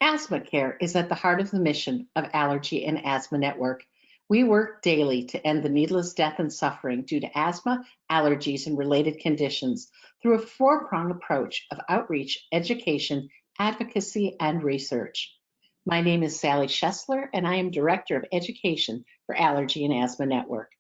Asthma care is at the heart of the mission of Allergy and Asthma Network. We work daily to end the needless death and suffering due to asthma, allergies, and related conditions through a four-pronged approach of outreach, education, advocacy, and research. My name is Sally Schessler, and I am Director of Education for Allergy and Asthma Network.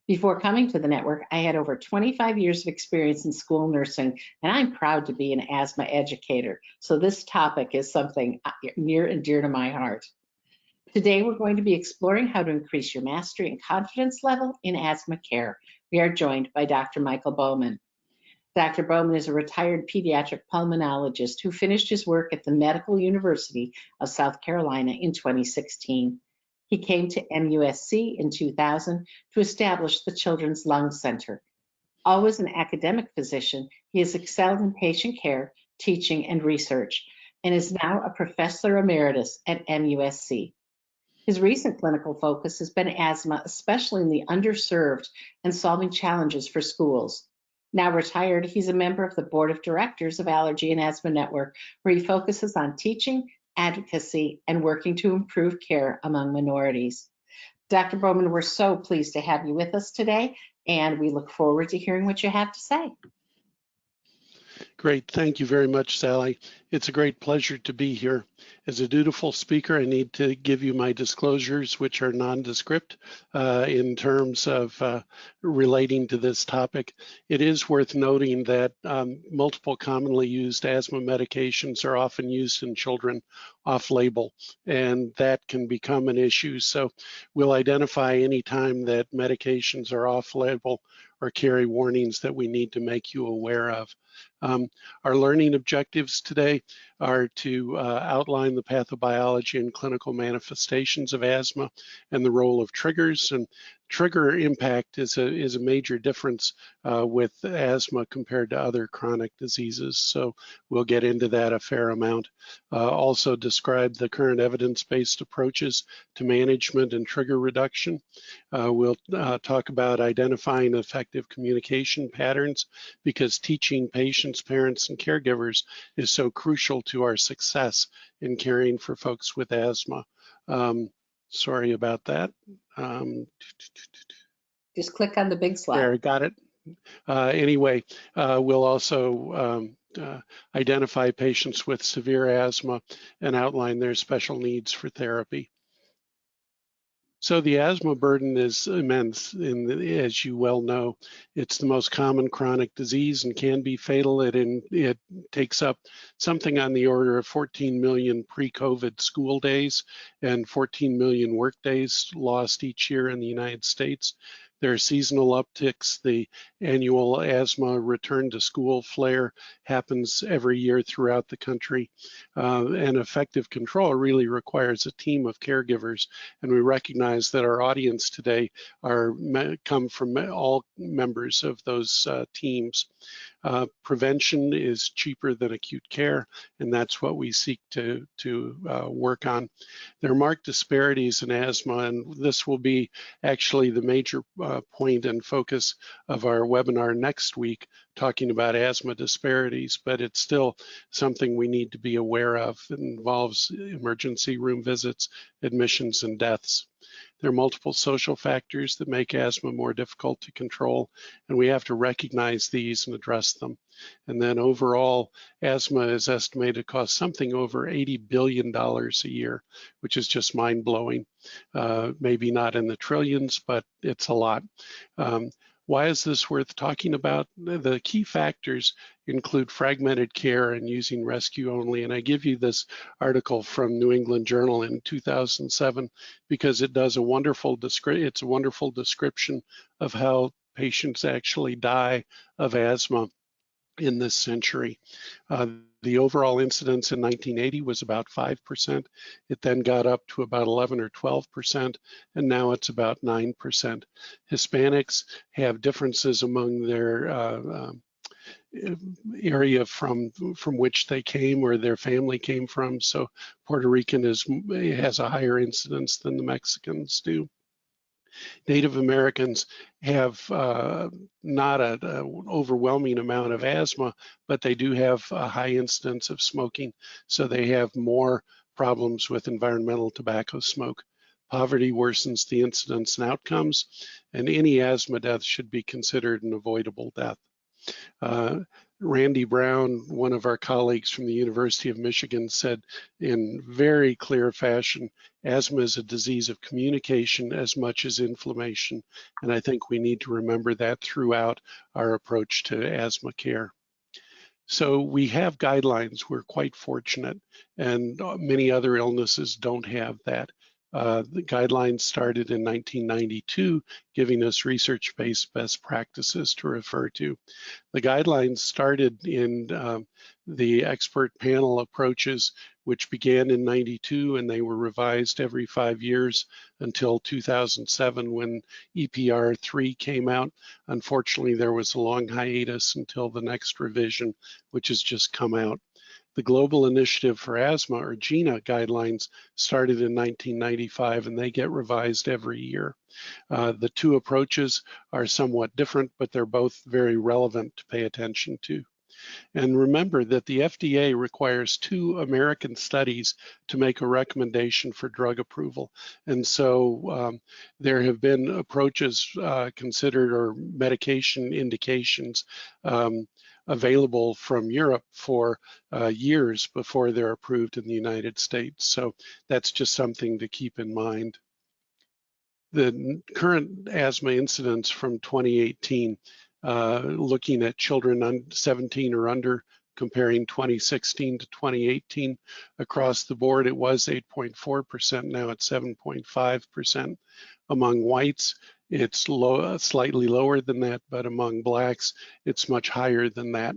Before coming to the network, I had over 25 years of experience in school nursing, and I'm proud to be an asthma educator. So this topic is something near and dear to my heart. Today, we're going to be exploring how to increase your mastery and confidence level in asthma care. We are joined by Dr. Michael Bowman. Dr. Bowman is a retired pediatric pulmonologist who finished his work at the Medical University of South Carolina in 2016. He came to MUSC in 2000 to establish the Children's Lung Center. Always an academic physician, he has excelled in patient care, teaching, and research, and is now a professor emeritus at MUSC. His recent clinical focus has been asthma, especially in the underserved and solving challenges for schools. Now retired, he's a member of the board of directors of Allergy and Asthma Network, where he focuses on teaching, advocacy, and working to improve care among minorities. Dr. Bowman, we're so pleased to have you with us today, and we look forward to hearing what you have to say. Great. Thank you very much, Sally. It's a great pleasure to be here. As a dutiful speaker, I need to give you my disclosures, which are nondescript in terms of relating to this topic. It is worth noting that multiple commonly used asthma medications are often used in children off-label, and that can become an issue. So we'll identify any time that medications are off-label or carry warnings that we need to make you aware of. Our learning objectives today are to outline the pathobiology and clinical manifestations of asthma and the role of triggers. And trigger impact is a major difference with asthma compared to other chronic diseases. So we'll get into that a fair amount. Also describe the current evidence-based approaches to management and trigger reduction. We'll talk about identifying effective communication patterns, because teaching patients, parents, and caregivers is so crucial to our success in caring for folks with asthma. Sorry about that. Just click on the big slide. There, got it. Anyway, we'll also identify patients with severe asthma and outline their special needs for therapy. So the asthma burden is immense, as you well know. It's the most common chronic disease and can be fatal. It takes up something on the order of 14 million pre-COVID school days and 14 million work days lost each year in the United States. There are seasonal upticks. The annual asthma return to school flare happens every year throughout the country. And effective control really requires a team of caregivers. And we recognize that our audience today come from all members of those teams. Prevention is cheaper than acute care, and that's what we seek to work on. There are marked disparities in asthma, and this will be actually the major point and focus of our webinar next week, talking about asthma disparities, but it's still something we need to be aware of. It involves emergency room visits, admissions, and deaths. There are multiple social factors that make asthma more difficult to control, and we have to recognize these and address them. And then overall, asthma is estimated to cost something over $80 billion a year, which is just mind-blowing. Maybe not in the trillions, but it's a lot. Why is this worth talking about? The key factors include fragmented care and using rescue only. And I give you this article from New England Journal in 2007 because it does a wonderful description of how patients actually die of asthma in this century. The overall incidence in 1980 was about 5%. It then got up to about 11 or 12%, and now it's about 9%. Hispanics have differences among their area from which they came or their family came from. So Puerto Rican has a higher incidence than the Mexicans do. Native Americans have not an overwhelming amount of asthma, but they do have a high incidence of smoking. So they have more problems with environmental tobacco smoke. Poverty worsens the incidence and outcomes, and any asthma death should be considered an avoidable death. Randy Brown, one of our colleagues from the University of Michigan, said in very clear fashion, asthma is a disease of communication as much as inflammation. And I think we need to remember that throughout our approach to asthma care. So we have guidelines. We're quite fortunate, and many other illnesses don't have that. The guidelines started in 1992, giving us research-based best practices to refer to. The guidelines started in the expert panel approaches, which began in 92, and they were revised every 5 years until 2007 when EPR 3 came out. Unfortunately, there was a long hiatus until the next revision, which has just come out. The Global Initiative for Asthma, or GINA guidelines, started in 1995, and they get revised every year. The two approaches are somewhat different, but they're both very relevant to pay attention to. And remember that the FDA requires 2 American studies to make a recommendation for drug approval. And so there have been approaches considered, or medication indications available from Europe for years before they're approved in the United States. So that's just something to keep in mind. The current asthma incidence from 2018, looking at children 17 or under, comparing 2016 to 2018, across the board it was 8.4%, now it's 7.5%. Among whites, it's slightly lower than that, but among blacks, it's much higher than that.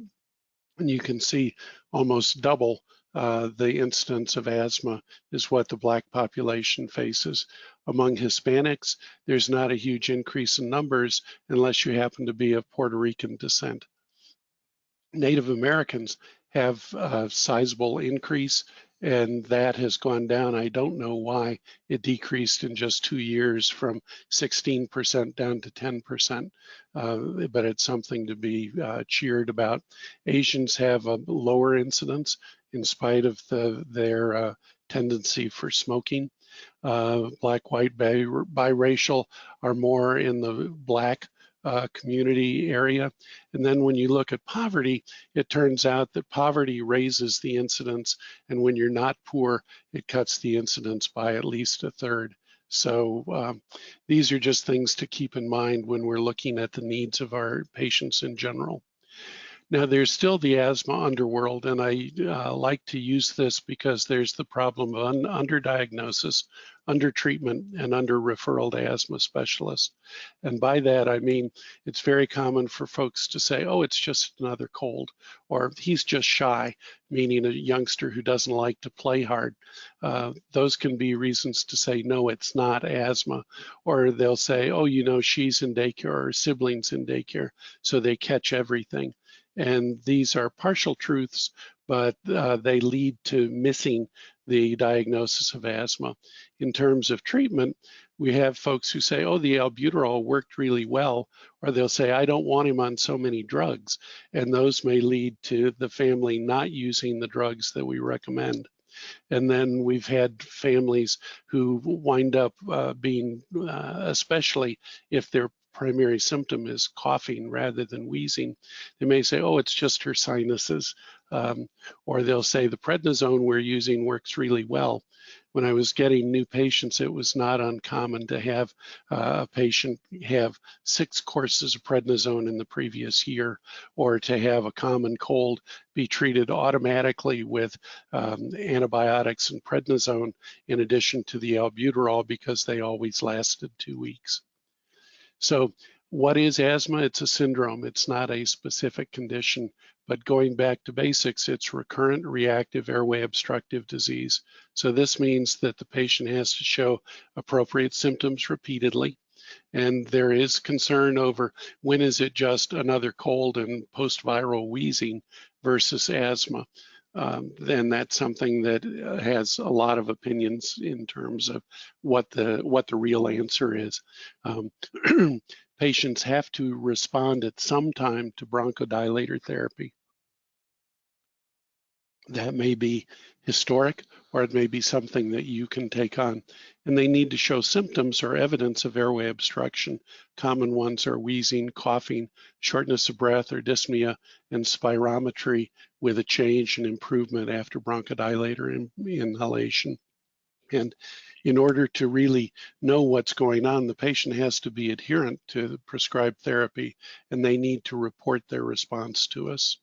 And you can see almost double the incidence of asthma is what the Black population faces. Among Hispanics, there's not a huge increase in numbers unless you happen to be of Puerto Rican descent. Native Americans have a sizable increase, and that has gone down. I don't know why it decreased in just 2 years from 16% down to 10%, but it's something to be cheered about. Asians have a lower incidence in spite of their tendency for smoking. Black, white, biracial are more in the Black community area. And then when you look at poverty, it turns out that poverty raises the incidence, and when you're not poor, it cuts the incidence by at least 1/3. So these are just things to keep in mind when we're looking at the needs of our patients in general. Now, there's still the asthma underworld, and I like to use this because there's the problem of underdiagnosis, undertreatment, and under-referral to asthma specialists. And by that, I mean, it's very common for folks to say, oh, it's just another cold, or he's just shy, meaning a youngster who doesn't like to play hard. Those can be reasons to say, no, it's not asthma. Or they'll say, oh, you know, she's in daycare or siblings in daycare, so they catch everything. And these are partial truths, but they lead to missing the diagnosis of asthma. In terms of treatment, we have folks who say, oh, the albuterol worked really well, or they'll say, I don't want him on so many drugs. And those may lead to the family not using the drugs that we recommend. And then we've had families who wind up being, especially if their primary symptom is coughing rather than wheezing, they may say, oh, it's just her sinuses. Or they'll say the prednisone we're using works really well. When I was getting new patients, it was not uncommon to have a patient have 6 courses of prednisone in the previous year, or to have a common cold be treated automatically with antibiotics and prednisone in addition to the albuterol because they always lasted 2 weeks. So what is asthma? It's a syndrome. It's not a specific condition, but going back to basics, it's recurrent reactive airway obstructive disease. So this means that the patient has to show appropriate symptoms repeatedly. And there is concern over when is it just another cold and post-viral wheezing versus asthma. Then that's something that has a lot of opinions in terms of what the real answer is. Patients have to respond at some time to bronchodilator therapy. That may be historic, or it may be something that you can take on. And they need to show symptoms or evidence of airway obstruction. Common ones are wheezing, coughing, shortness of breath or dyspnea, and spirometry with a change and improvement after bronchodilator inhalation. And in order to really know what's going on, the patient has to be adherent to the prescribed therapy, and they need to report their response to us.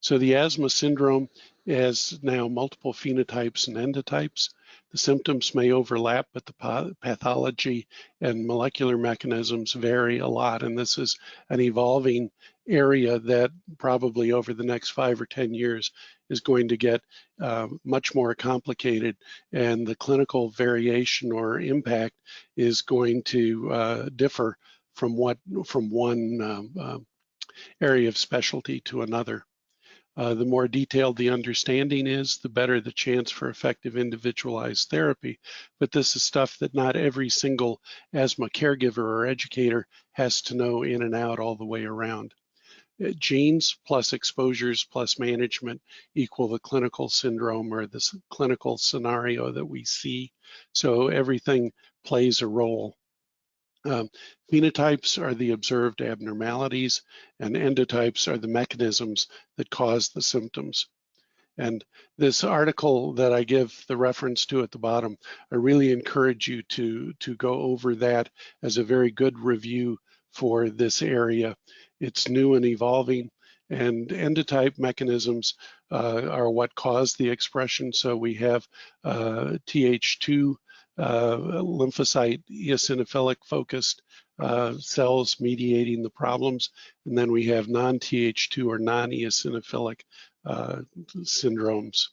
So the asthma syndrome has now multiple phenotypes and endotypes. The symptoms may overlap, but the pathology and molecular mechanisms vary a lot. And this is an evolving area that probably over the next 5 or 10 years is going to get much more complicated. And the clinical variation or impact is going to differ from one area of specialty to another. The more detailed the understanding is, the better the chance for effective individualized therapy. But this is stuff that not every single asthma caregiver or educator has to know in and out all the way around. Genes plus exposures plus management equal the clinical syndrome or the clinical scenario that we see. So everything plays a role. Phenotypes are the observed abnormalities, and endotypes are the mechanisms that cause the symptoms. And this article that I give the reference to at the bottom, I really encourage you to go over that as a very good review for this area. It's new and evolving, and endotype mechanisms are what cause the expression. So we have Th2 lymphocyte eosinophilic focused cells mediating the problems. And then we have non-Th2 or non-eosinophilic syndromes.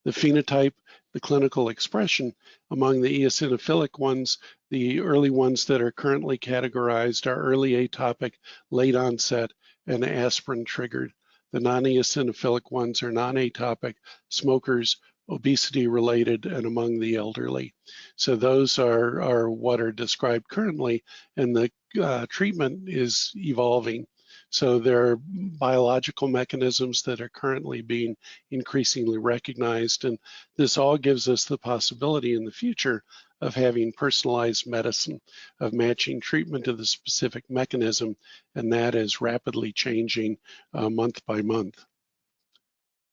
The phenotype, the clinical expression among the eosinophilic ones, the early ones that are currently categorized are early atopic, late onset, and aspirin triggered. The non-eosinophilic ones are non-atopic, smokers, obesity related, and among the elderly. So those are what are described currently, and the treatment is evolving. So there are biological mechanisms that are currently being increasingly recognized, and this all gives us the possibility in the future of having personalized medicine, of matching treatment to the specific mechanism, and that is rapidly changing month by month.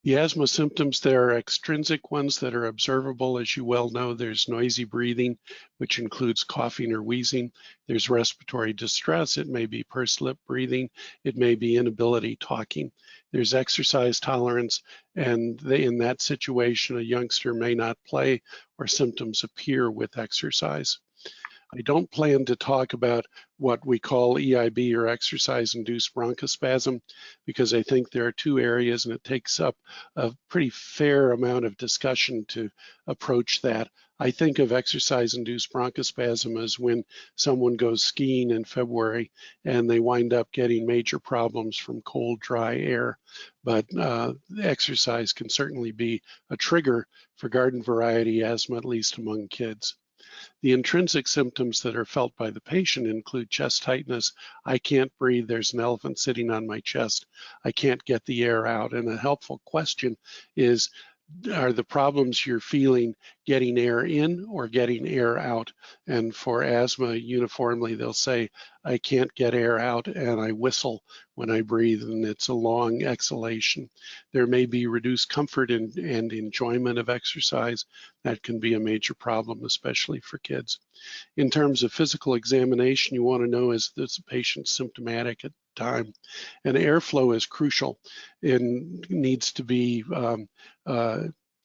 The asthma symptoms, there are extrinsic ones that are observable. As you well know, there's noisy breathing, which includes coughing or wheezing. There's respiratory distress. It may be pursed lip breathing. It may be inability talking. There's exercise tolerance, and in that situation, a youngster may not play or symptoms appear with exercise. I don't plan to talk about what we call EIB or exercise-induced bronchospasm because I think there are two areas and it takes up a pretty fair amount of discussion to approach that. I think of exercise-induced bronchospasm as when someone goes skiing in February and they wind up getting major problems from cold, dry air. But exercise can certainly be a trigger for garden variety asthma, at least among kids. The intrinsic symptoms that are felt by the patient include chest tightness. I can't breathe. There's an elephant sitting on my chest. I can't get the air out. And a helpful question is, are the problems you're feeling getting air in or getting air out? And for asthma, uniformly, they'll say, I can't get air out and I whistle when I breathe, and it's a long exhalation. There may be reduced comfort and enjoyment of exercise. That can be a major problem, especially for kids. In terms of physical examination, you want to know, is this patient symptomatic at the time? And airflow is crucial and needs to be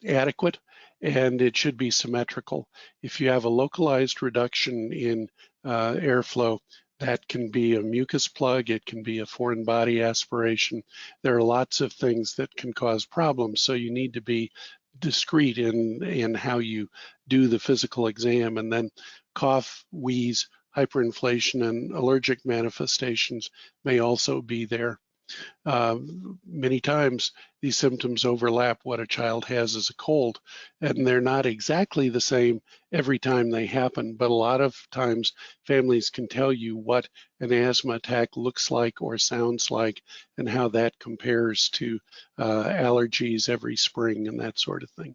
adequate, and it should be symmetrical. If you have a localized reduction in airflow, that can be a mucus plug, it can be a foreign body aspiration. There are lots of things that can cause problems, so you need to be discreet in how you do the physical exam. And then cough, wheeze, hyperinflation, and allergic manifestations may also be there. Many times these symptoms overlap what a child has as a cold, and they're not exactly the same every time they happen, but a lot of times families can tell you what an asthma attack looks like or sounds like and how that compares to allergies every spring and that sort of thing.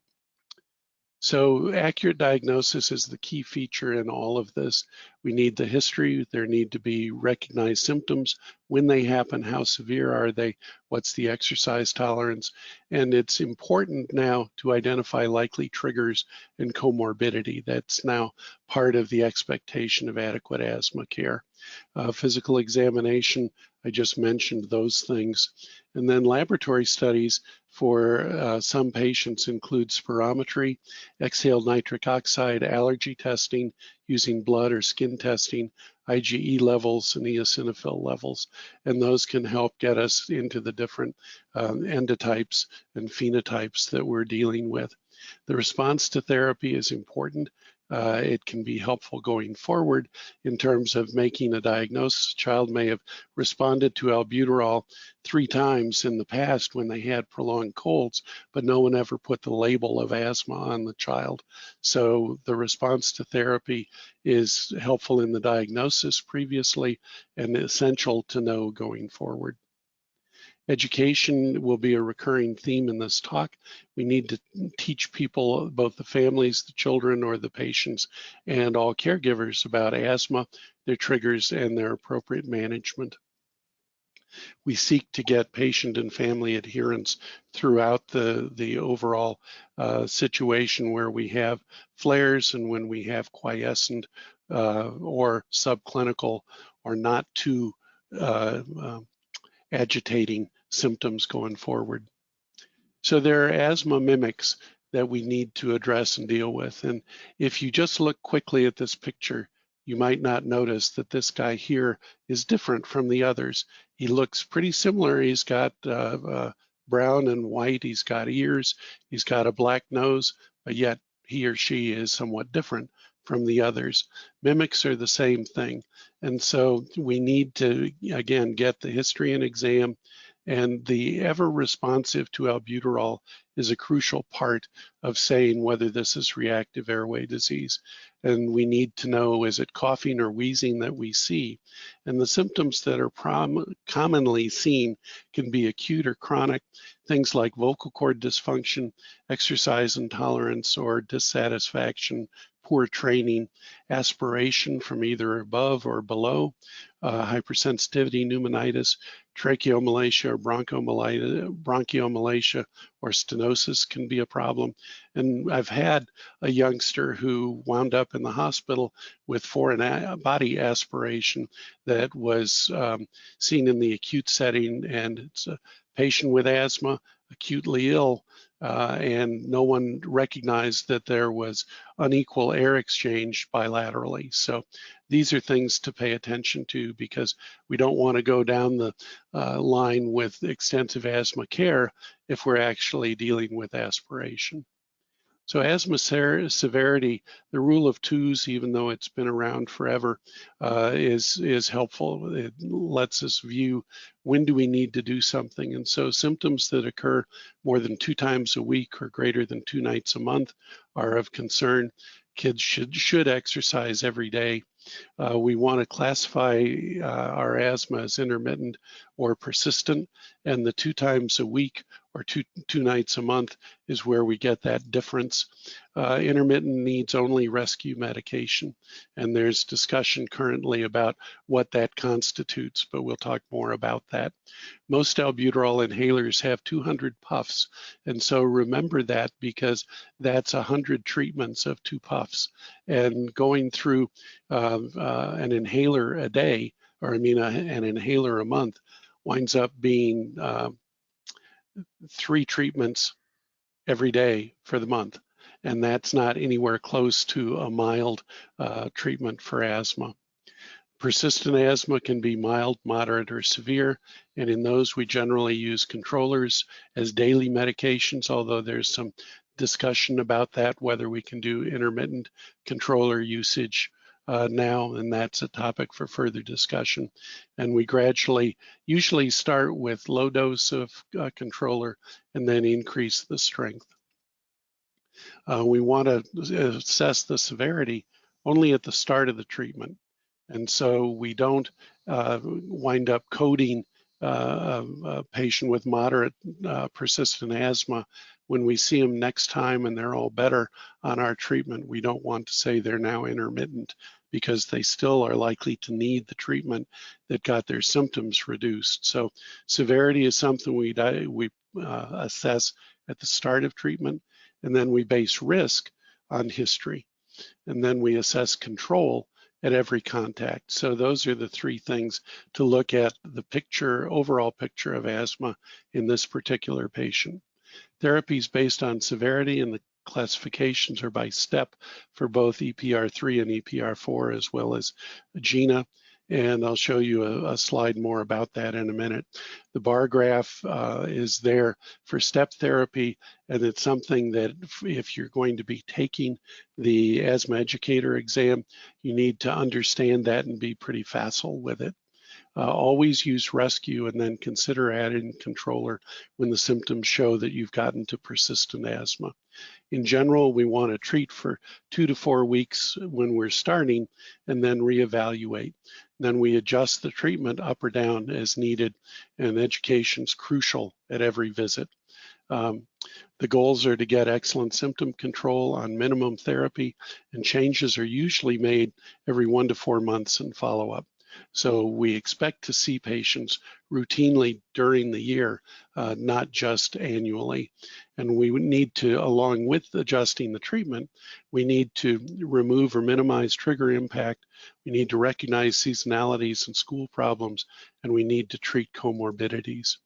So accurate diagnosis is the key feature in all of this. We need the history, there need to be recognized symptoms, when they happen, how severe are they, what's the exercise tolerance, and it's important now to identify likely triggers and comorbidity. That's now part of the expectation of adequate asthma care. Physical examination, I just mentioned those things. And then laboratory studies for some patients include spirometry, exhaled nitric oxide allergy testing using blood or skin testing, IgE levels and eosinophil levels, and those can help get us into the different endotypes and phenotypes that we're dealing with. The response to therapy is important. It can be helpful going forward in terms of making a diagnosis. A child may have responded to albuterol 3 times in the past when they had prolonged colds, but no one ever put the label of asthma on the child. So the response to therapy is helpful in the diagnosis previously and essential to know going forward. Education will be a recurring theme in this talk. We need to teach people, both the families, the children, or the patients, and all caregivers about asthma, their triggers, and their appropriate management. We seek to get patient and family adherence throughout the overall situation where we have flares and when we have quiescent or subclinical or not too agitating symptoms going forward. So there are asthma mimics that we need to address and deal with. And if you just look quickly at this picture, you might not notice that this guy here is different from the others. He looks pretty similar. He's got brown and white. He's got ears. He's got a black nose, but yet he or she is somewhat different from the others. Mimics are the same thing. And so we need to, again, get the history and exam, and the ever responsive to albuterol is a crucial part of saying whether this is reactive airway disease. And we need to know, is it coughing or wheezing that we see? And the symptoms that are commonly seen can be acute or chronic, things like vocal cord dysfunction, exercise intolerance or dissatisfaction, poor training, aspiration from either above or below, hypersensitivity, pneumonitis, tracheomalacia or bronchiomalacia or stenosis can be a problem. And I've had a youngster who wound up in the hospital with foreign body aspiration that was seen in the acute setting, and it's a patient with asthma, acutely ill, and no one recognized that there was unequal air exchange bilaterally. So these are things to pay attention to, because we don't want to go down the line with extensive asthma care if we're actually dealing with aspiration. So asthma severity, the rule of 2s, even though it's been around forever, is helpful. It lets us view when do we need to do something. And so symptoms that occur more than 2 times a week or greater than 2 nights a month are of concern. Kids should exercise every day. We want to classify our asthma as intermittent or persistent, and the 2 times a week or two nights a month is where we get that difference. Intermittent needs only rescue medication, and there's discussion currently about what that constitutes, but we'll talk more about that. Most albuterol inhalers have 200 puffs, and so remember that, because that's 100 treatments of 2 puffs. And going through an inhaler a day, or an inhaler a month, winds up being 3 treatments every day for the month. And that's not anywhere close to a mild treatment for asthma. Persistent asthma can be mild, moderate, or severe, and in those we generally use controllers as daily medications, although there's some discussion about that, whether we can do intermittent controller usage now, and that's a topic for further discussion. And we usually start with low dose of controller and then increase the strength. We want to assess the severity only at the start of the treatment. And so we don't wind up coding a patient with moderate persistent asthma. When we see them next time and they're all better on our treatment, we don't want to say they're now intermittent, because they still are likely to need the treatment that got their symptoms reduced. So severity is something we assess at the start of treatment, and then we base risk on history, and then we assess control at every contact. So those are the three things to look at the overall picture of asthma in this particular patient. Therapy is based on severity, and the classifications are by step for both EPR3 and EPR4, as well as GINA. And I'll show you a slide more about that in a minute. The bar graph is there for step therapy, and it's something that if you're going to be taking the Asthma Educator exam, you need to understand that and be pretty facile with it. Always use rescue and then consider adding controller when the symptoms show that you've gotten to persistent asthma. In general, we want to treat for 2 to 4 weeks when we're starting, and then reevaluate. Then we adjust the treatment up or down as needed, and education's crucial at every visit. The goals are to get excellent symptom control on minimum therapy, and changes are usually made every 1 to 4 months in follow-up. So we expect to see patients routinely during the year, not just annually. And we need to, along with adjusting the treatment, we need to remove or minimize trigger impact. We need to recognize seasonalities and school problems, and we need to treat comorbidities.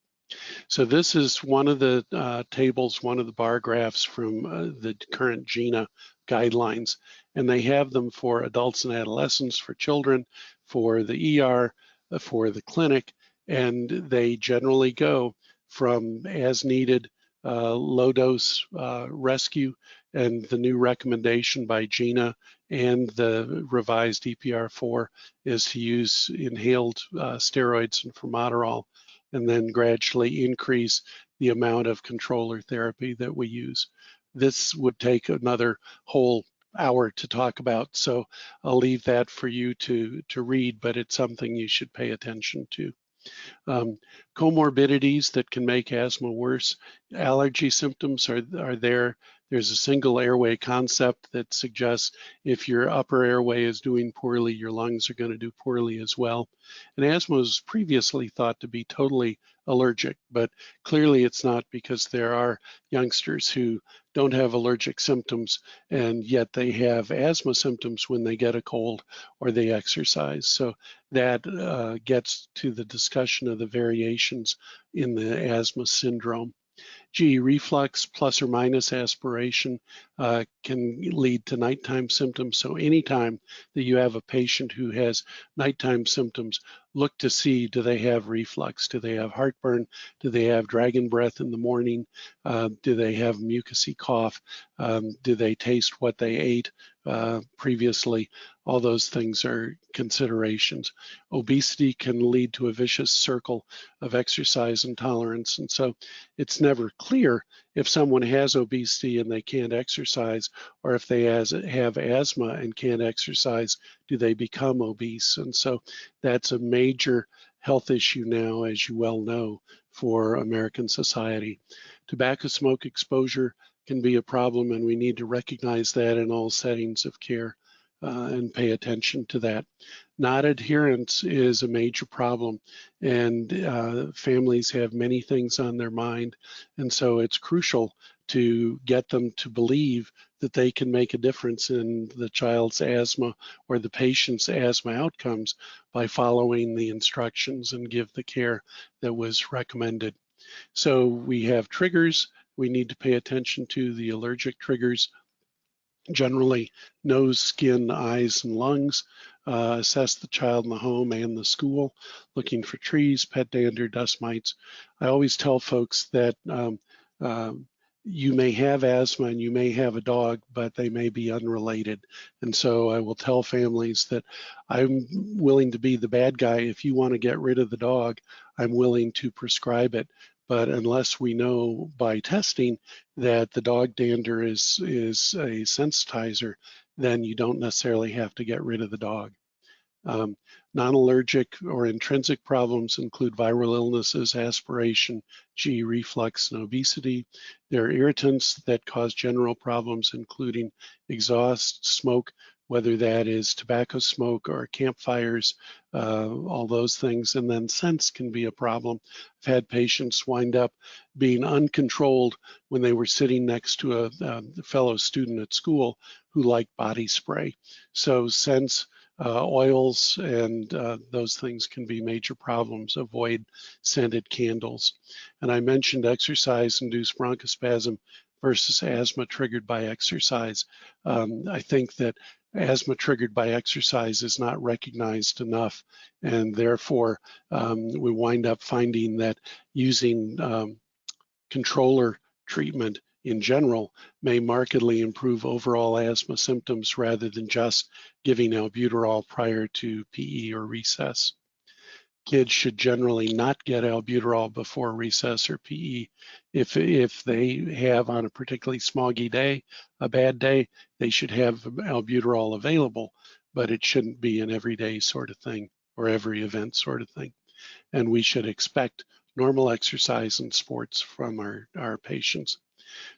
So this is one of the tables, one of the bar graphs from the current GINA guidelines, and they have them for adults and adolescents, for children, for the ER, for the clinic, and they generally go from as needed, low dose rescue, and the new recommendation by GINA and the revised EPR4 is to use inhaled steroids and formoterol, and then gradually increase the amount of controller therapy that we use. This would take another whole hour to talk about, so I'll leave that for you to read, but it's something you should pay attention to. Comorbidities that can make asthma worse. Allergy symptoms are there. There's a single airway concept that suggests if your upper airway is doing poorly, your lungs are going to do poorly as well. And asthma was previously thought to be totally allergic, but clearly it's not, because there are youngsters who don't have allergic symptoms and yet they have asthma symptoms when they get a cold or they exercise. So that gets to the discussion of the variations in the asthma syndrome. GE reflux plus or minus aspiration can lead to nighttime symptoms. So anytime that you have a patient who has nighttime symptoms, look to see, do they have reflux? Do they have heartburn? Do they have dragon breath in the morning? Do they have mucousy cough? Do they taste what they ate previously? All those things are considerations. Obesity can lead to a vicious circle of exercise intolerance. And so it's never clear if someone has obesity and they can't exercise, or if they have asthma and can't exercise, do they become obese? And so that's a major health issue now, as you well know, for American society. Tobacco smoke exposure can be a problem, and we need to recognize that in all settings of care and pay attention to that. Non-adherence is a major problem, and families have many things on their mind, and so it's crucial to get them to believe that they can make a difference in the child's asthma or the patient's asthma outcomes by following the instructions and give the care that was recommended. So we have triggers. We need to pay attention to the allergic triggers. Generally, nose, skin, eyes, and lungs. Assess the child in the home and the school, looking for trees, pet dander, dust mites. I always tell folks that you may have asthma and you may have a dog, but they may be unrelated. And so I will tell families that I'm willing to be the bad guy. If you want to get rid of the dog, I'm willing to prescribe it. But unless we know by testing that the dog dander is a sensitizer, then you don't necessarily have to get rid of the dog. Non-allergic or intrinsic problems include viral illnesses, aspiration, GE reflux, and obesity. There are irritants that cause general problems, including exhaust, smoke, whether that is tobacco smoke or campfires, all those things. And then scents can be a problem. I've had patients wind up being uncontrolled when they were sitting next to a fellow student at school who liked body spray. So scents, oils, and those things can be major problems. Avoid scented candles. And I mentioned exercise-induced bronchospasm versus asthma triggered by exercise. I think that asthma triggered by exercise is not recognized enough, and therefore we wind up finding that using controller treatment in general may markedly improve overall asthma symptoms rather than just giving albuterol prior to PE or recess. Kids should generally not get albuterol before recess or PE. If they have on a particularly smoggy day, a bad day, they should have albuterol available, but it shouldn't be an everyday sort of thing or every event sort of thing. And we should expect normal exercise and sports from our patients.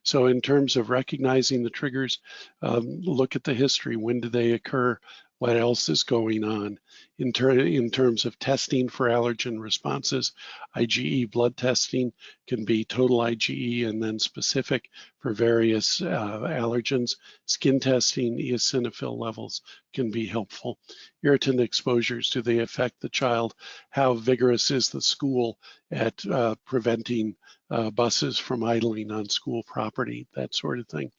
So in terms of recognizing the triggers, look at the history. When do they occur? What else is going on? In terms of testing for allergen responses, IgE blood testing can be total IgE and then specific for various allergens. Skin testing, eosinophil levels can be helpful. Irritant exposures, do they affect the child? How vigorous is the school at preventing buses from idling on school property, that sort of thing.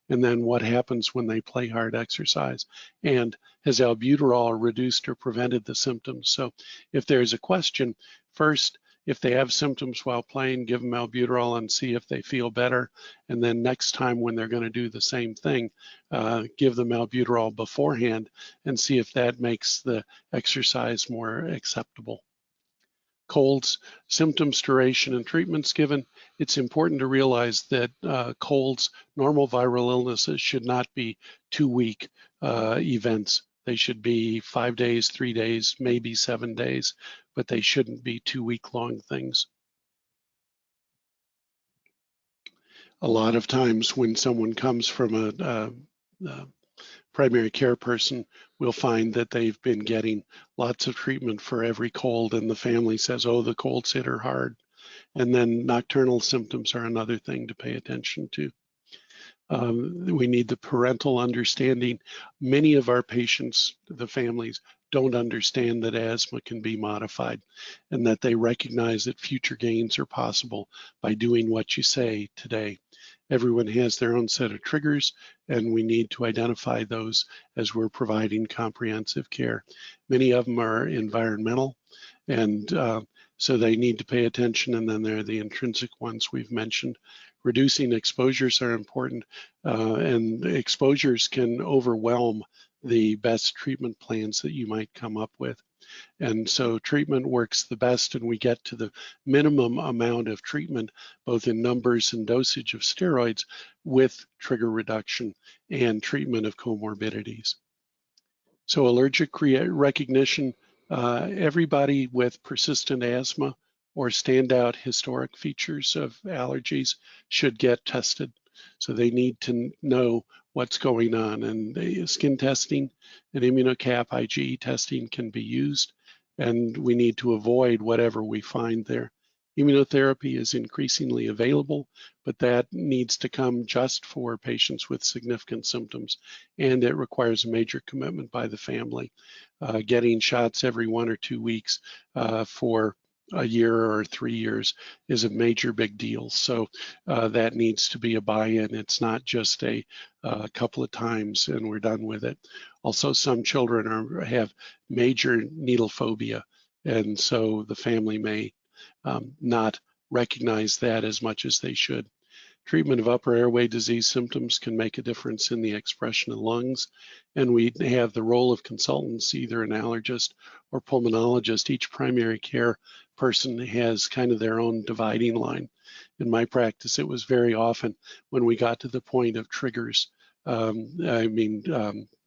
And then what happens when they play hard exercise? And has albuterol reduced or prevented the symptoms? So if there's a question, first, if they have symptoms while playing, give them albuterol and see if they feel better. And then next time when they're going to do the same thing, give them albuterol beforehand and see if that makes the exercise more acceptable. Colds, symptoms, duration, and treatments given. It's important to realize that colds, normal viral illnesses should not be 2-week events. They should be 5 days, 3 days, maybe 7 days, but they shouldn't be 2-week-long things. A lot of times when someone comes from a primary care person, will find that they've been getting lots of treatment for every cold, and the family says, oh, the colds hit her hard. And then nocturnal symptoms are another thing to pay attention to. We need the parental understanding. Many of our patients, the families, don't understand that asthma can be modified and that they recognize that future gains are possible by doing what you say today. Everyone has their own set of triggers, and we need to identify those as we're providing comprehensive care. Many of them are environmental, and so they need to pay attention, and then there are the intrinsic ones we've mentioned. Reducing exposures are important, and exposures can overwhelm the best treatment plans that you might come up with. And so treatment works the best, and we get to the minimum amount of treatment, both in numbers and dosage of steroids, with trigger reduction and treatment of comorbidities. So allergic recognition, everybody with persistent asthma or standout historic features of allergies should get tested. So they need to know what's going on, and the skin testing and immunocap IgE testing can be used, and we need to avoid whatever we find there. Immunotherapy is increasingly available, but that needs to come just for patients with significant symptoms, and it requires a major commitment by the family. Getting shots every 1 or 2 weeks for a year or 3 years is a major big deal. So that needs to be a buy-in. It's not just a couple of times and we're done with it. Also, some children have major needle phobia, and so the family may not recognize that as much as they should. Treatment of upper airway disease symptoms can make a difference in the expression of lungs, and we have the role of consultants, either an allergist or pulmonologist. Each primary care person has kind of their own dividing line. In my practice, it was very often when we got to the point of triggers,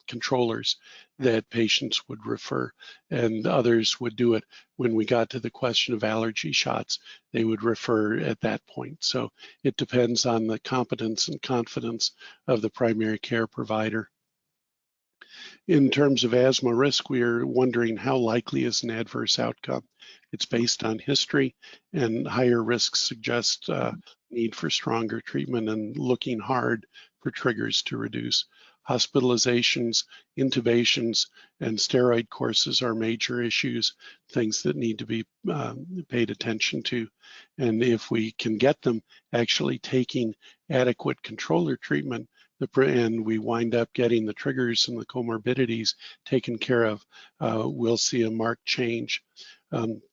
controllers, that patients would refer, and others would do it when we got to the question of allergy shots. They would refer at that point. So it depends on the competence and confidence of the primary care provider. In terms of asthma risk, we are wondering how likely is an adverse outcome. It's based on history, and higher risks suggest need for stronger treatment and looking hard for triggers to reduce. Hospitalizations, intubations, and steroid courses are major issues, things that need to be paid attention to. And if we can get them actually taking adequate controller treatment, and we wind up getting the triggers and the comorbidities taken care of, we'll see a marked change.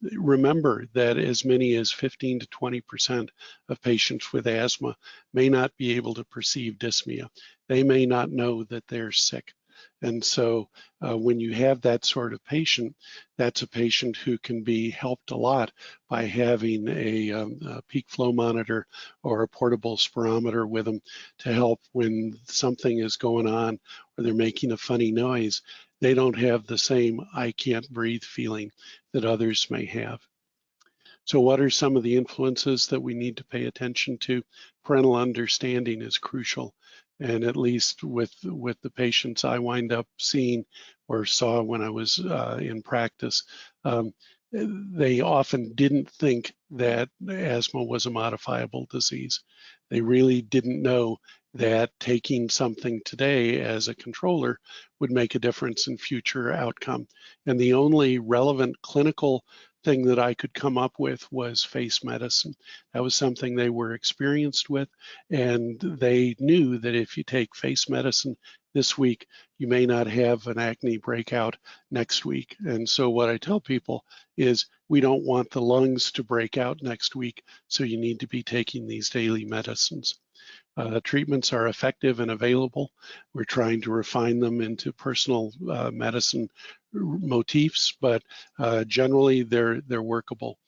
Remember that as many as 15 to 20% of patients with asthma may not be able to perceive dyspnea. They may not know that they're sick. And so when you have that sort of patient, that's a patient who can be helped a lot by having a peak flow monitor or a portable spirometer with them to help when something is going on or they're making a funny noise. They don't have the same I can't breathe feeling that others may have. So what are some of the influences that we need to pay attention to? Parental understanding is crucial. And at least with the patients I wind up seeing or saw when I was in practice, they often didn't think that asthma was a modifiable disease. They really didn't know that taking something today as a controller would make a difference in future outcome. And the only relevant clinical thing that I could come up with was face medicine. That was something they were experienced with, and they knew that if you take face medicine this week, you may not have an acne breakout next week. And so what I tell people is we don't want the lungs to break out next week, so you need to be taking these daily medicines. Treatments are effective and available. We're trying to refine them into personal medicine motifs, but generally they're workable.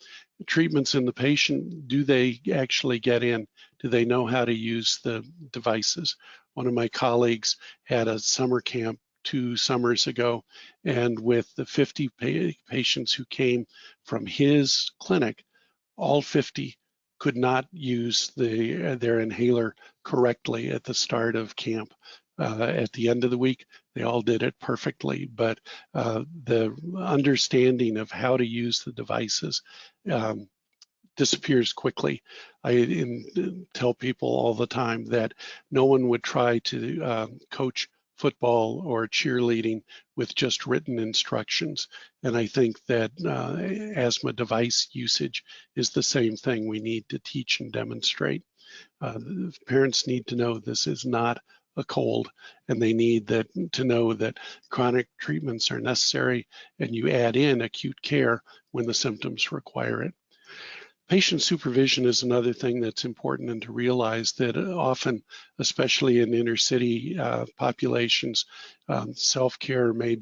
Treatments in the patient, do they actually get in? Do they know how to use the devices? One of my colleagues had a summer camp 2 summers ago, and with the 50 patients who came from his clinic, all 50 could not use their inhaler correctly at the start of camp. At the end of the week, they all did it perfectly, but the understanding of how to use the devices disappears quickly. I tell people all the time that no one would try to coach football or cheerleading with just written instructions. And I think that asthma device usage is the same thing we need to teach and demonstrate. Parents need to know this is not a cold, and they need to know that chronic treatments are necessary, and you add in acute care when the symptoms require it. Patient supervision is another thing that's important, and to realize that often, especially in inner city populations, self-care may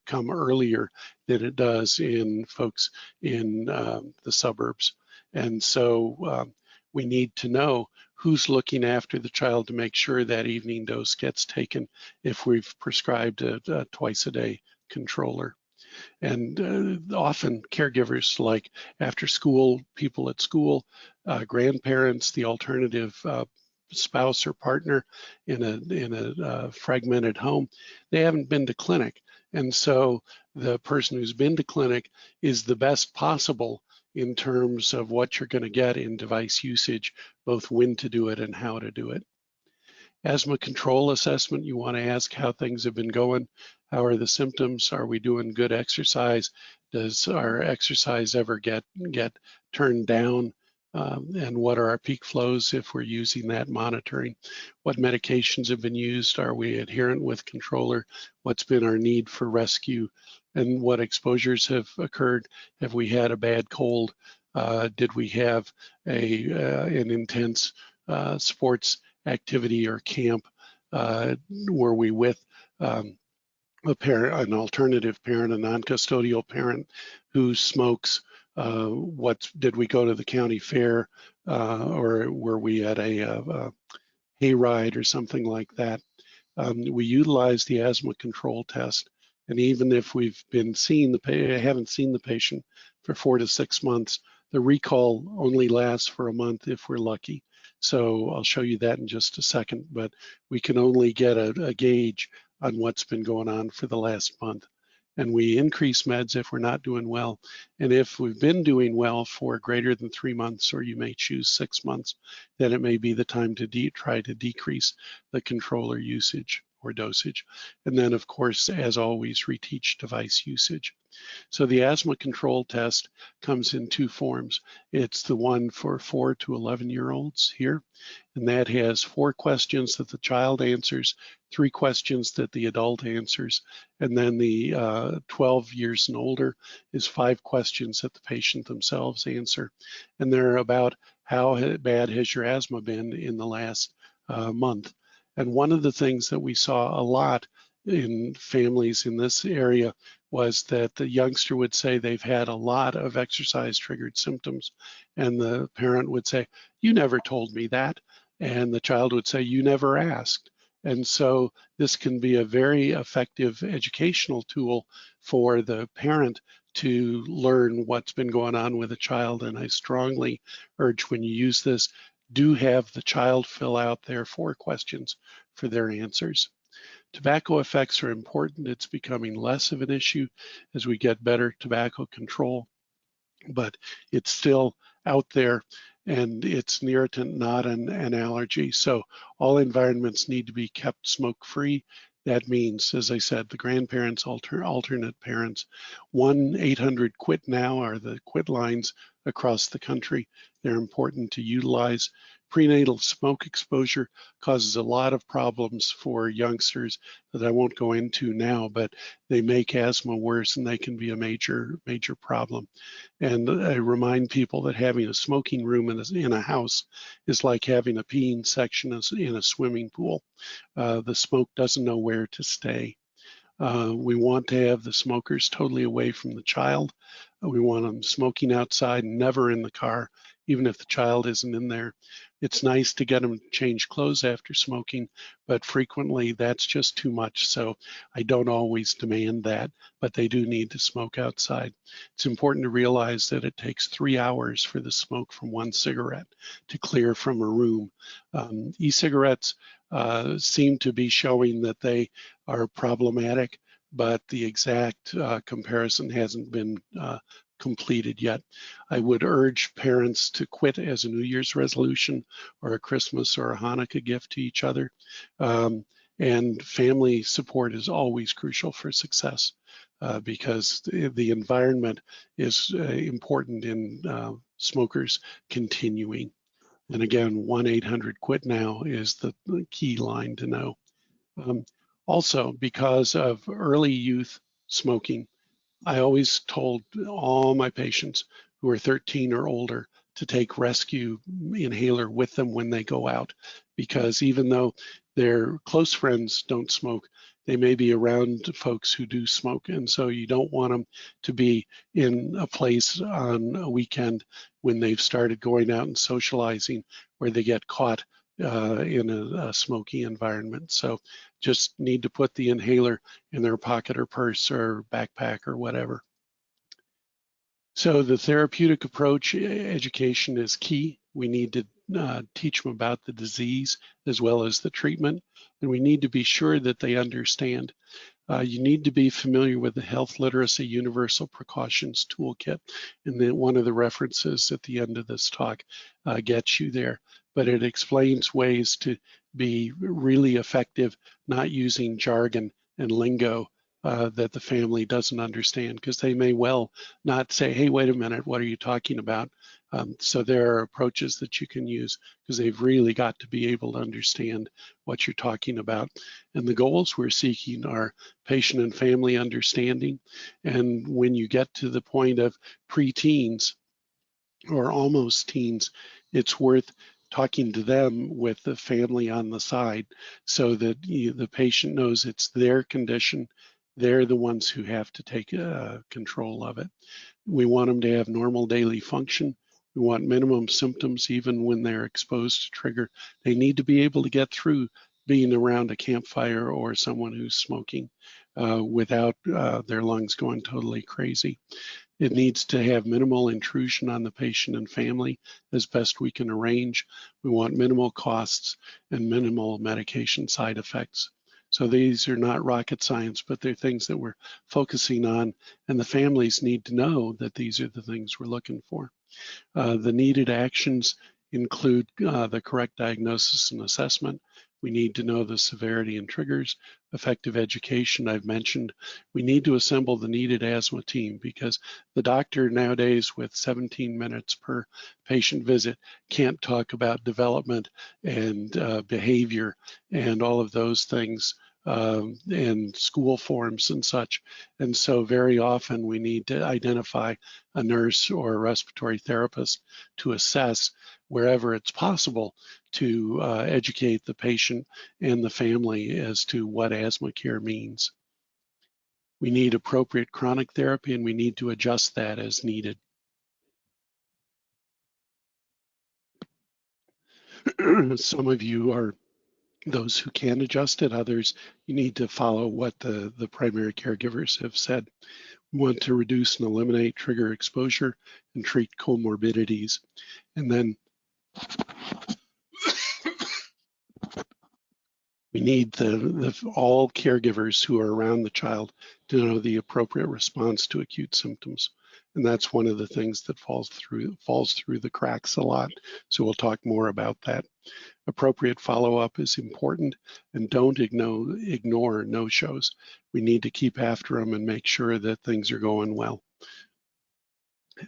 come earlier than it does in folks in the suburbs. And so we need to know who's looking after the child to make sure that evening dose gets taken if we've prescribed a twice-a-day controller. And often caregivers like after school, people at school, grandparents, the alternative spouse or partner in a fragmented home, they haven't been to clinic. And so the person who's been to clinic is the best possible in terms of what you're going to get in device usage, both when to do it and how to do it. Asthma control assessment, you want to ask how things have been going. How are the symptoms? Are we doing good exercise? Does our exercise ever get turned down? And what are our peak flows if we're using that monitoring? What medications have been used? Are we adherent with controller? What's been our need for rescue? And what exposures have occurred? Have we had a bad cold? Did we have an intense sports activity or camp, were we with a parent, an alternative parent, a non-custodial parent who smokes? Did we go to the county fair, or were we at a hayride or something like that? We utilize the asthma control test, and even if we've been seeing haven't seen the patient for 4 to 6 months, the recall only lasts for a month if we're lucky. So I'll show you that in just a second, but we can only get a gauge on what's been going on for the last month. And we increase meds if we're not doing well. And if we've been doing well for greater than 3 months, or you may choose 6 months, then it may be the time to try to decrease the controller usage or dosage. And then, of course, as always, reteach device usage. So the asthma control test comes in 2 forms. It's the one for 4 to 11-year-olds here, and that has 4 questions that the child answers, 3 questions that the adult answers, and then the 12 years and older is 5 questions that the patient themselves answer. And they're about how bad has your asthma been in the last month. And one of the things that we saw a lot in families in this area was that the youngster would say they've had a lot of exercise triggered symptoms, and the parent would say, "You never told me that," and the child would say, "You never asked." And so this can be a very effective educational tool for the parent to learn what's been going on with a child. And I strongly urge, when you use this, do have the child fill out their 4 questions for their answers. Tobacco effects are important. It's becoming less of an issue as we get better tobacco control, but it's still out there, and it's an irritant, not an allergy. So all environments need to be kept smoke-free. That means, as I said, the grandparents, alternate parents. 1-800-QUIT-NOW are the quit lines across the country. They're important to utilize. Prenatal smoke exposure causes a lot of problems for youngsters that I won't go into now, but they make asthma worse, and they can be a major problem. And I remind people that having a smoking room in a house is like having a peeing section in a swimming pool. The smoke doesn't know where to stay. We want to have the smokers totally away from the child. We want them smoking outside, never in the car, even if the child isn't in there. It's nice to get them to change clothes after smoking, but frequently that's just too much. So I don't always demand that, but they do need to smoke outside. It's important to realize that it takes 3 hours for the smoke from one cigarette to clear from a room. E-cigarettes seem to be showing that they are problematic, but the exact comparison hasn't been completed yet. I would urge parents to quit as a New Year's resolution or a Christmas or a Hanukkah gift to each other. And family support is always crucial for success because the environment is important in smokers continuing. And again, 1-800-QUIT-NOW is the key line to know. Also, because of early youth smoking, I always told all my patients who are 13 or older to take rescue inhaler with them when they go out, because even though their close friends don't smoke, they may be around folks who do smoke. And so you don't want them to be in a place on a weekend when they've started going out and socializing where they get caught in a smoky environment. So just need to put the inhaler in their pocket or purse or backpack or whatever. So the therapeutic approach education is key. We need to teach them about the disease as well as the treatment, and we need to be sure that they understand. You need to be familiar with the Health Literacy Universal Precautions Toolkit, and then one of the references at the end of this talk gets you there. But it explains ways to be really effective, not using jargon and lingo that the family doesn't understand, because they may well not say, "Hey, wait a minute, what are you talking about?" So there are approaches that you can use because they've really got to be able to understand what you're talking about. And the goals we're seeking are patient and family understanding. And when you get to the point of pre-teens or almost teens, it's worth talking to them with the family on the side so that the patient knows it's their condition. They're the ones who have to take control of it. We want them to have normal daily function. We want minimum symptoms even when they're exposed to trigger. They need to be able to get through being around a campfire or someone who's smoking without their lungs going totally crazy. It needs to have minimal intrusion on the patient and family as best we can arrange. We want minimal costs and minimal medication side effects. So these are not rocket science, but they're things that we're focusing on, and the families need to know that these are the things we're looking for. The needed actions include the correct diagnosis and assessment. We need to know the severity and triggers. Effective education, I've mentioned. We need to assemble the needed asthma team because the doctor nowadays with 17 minutes per patient visit can't talk about development and behavior and all of those things and school forms and such. And so very often we need to identify a nurse or a respiratory therapist to assess wherever it's possible to educate the patient and the family as to what asthma care means. We need appropriate chronic therapy and we need to adjust that as needed. Some of you are those who can adjust it, others you need to follow what the primary caregivers have said. We want to reduce and eliminate trigger exposure and treat comorbidities. And then we need all caregivers who are around the child to know the appropriate response to acute symptoms. And that's one of the things that falls through the cracks a lot. So we'll talk more about that. Appropriate follow-up is important, and don't ignore no-shows. We need to keep after them and make sure that things are going well.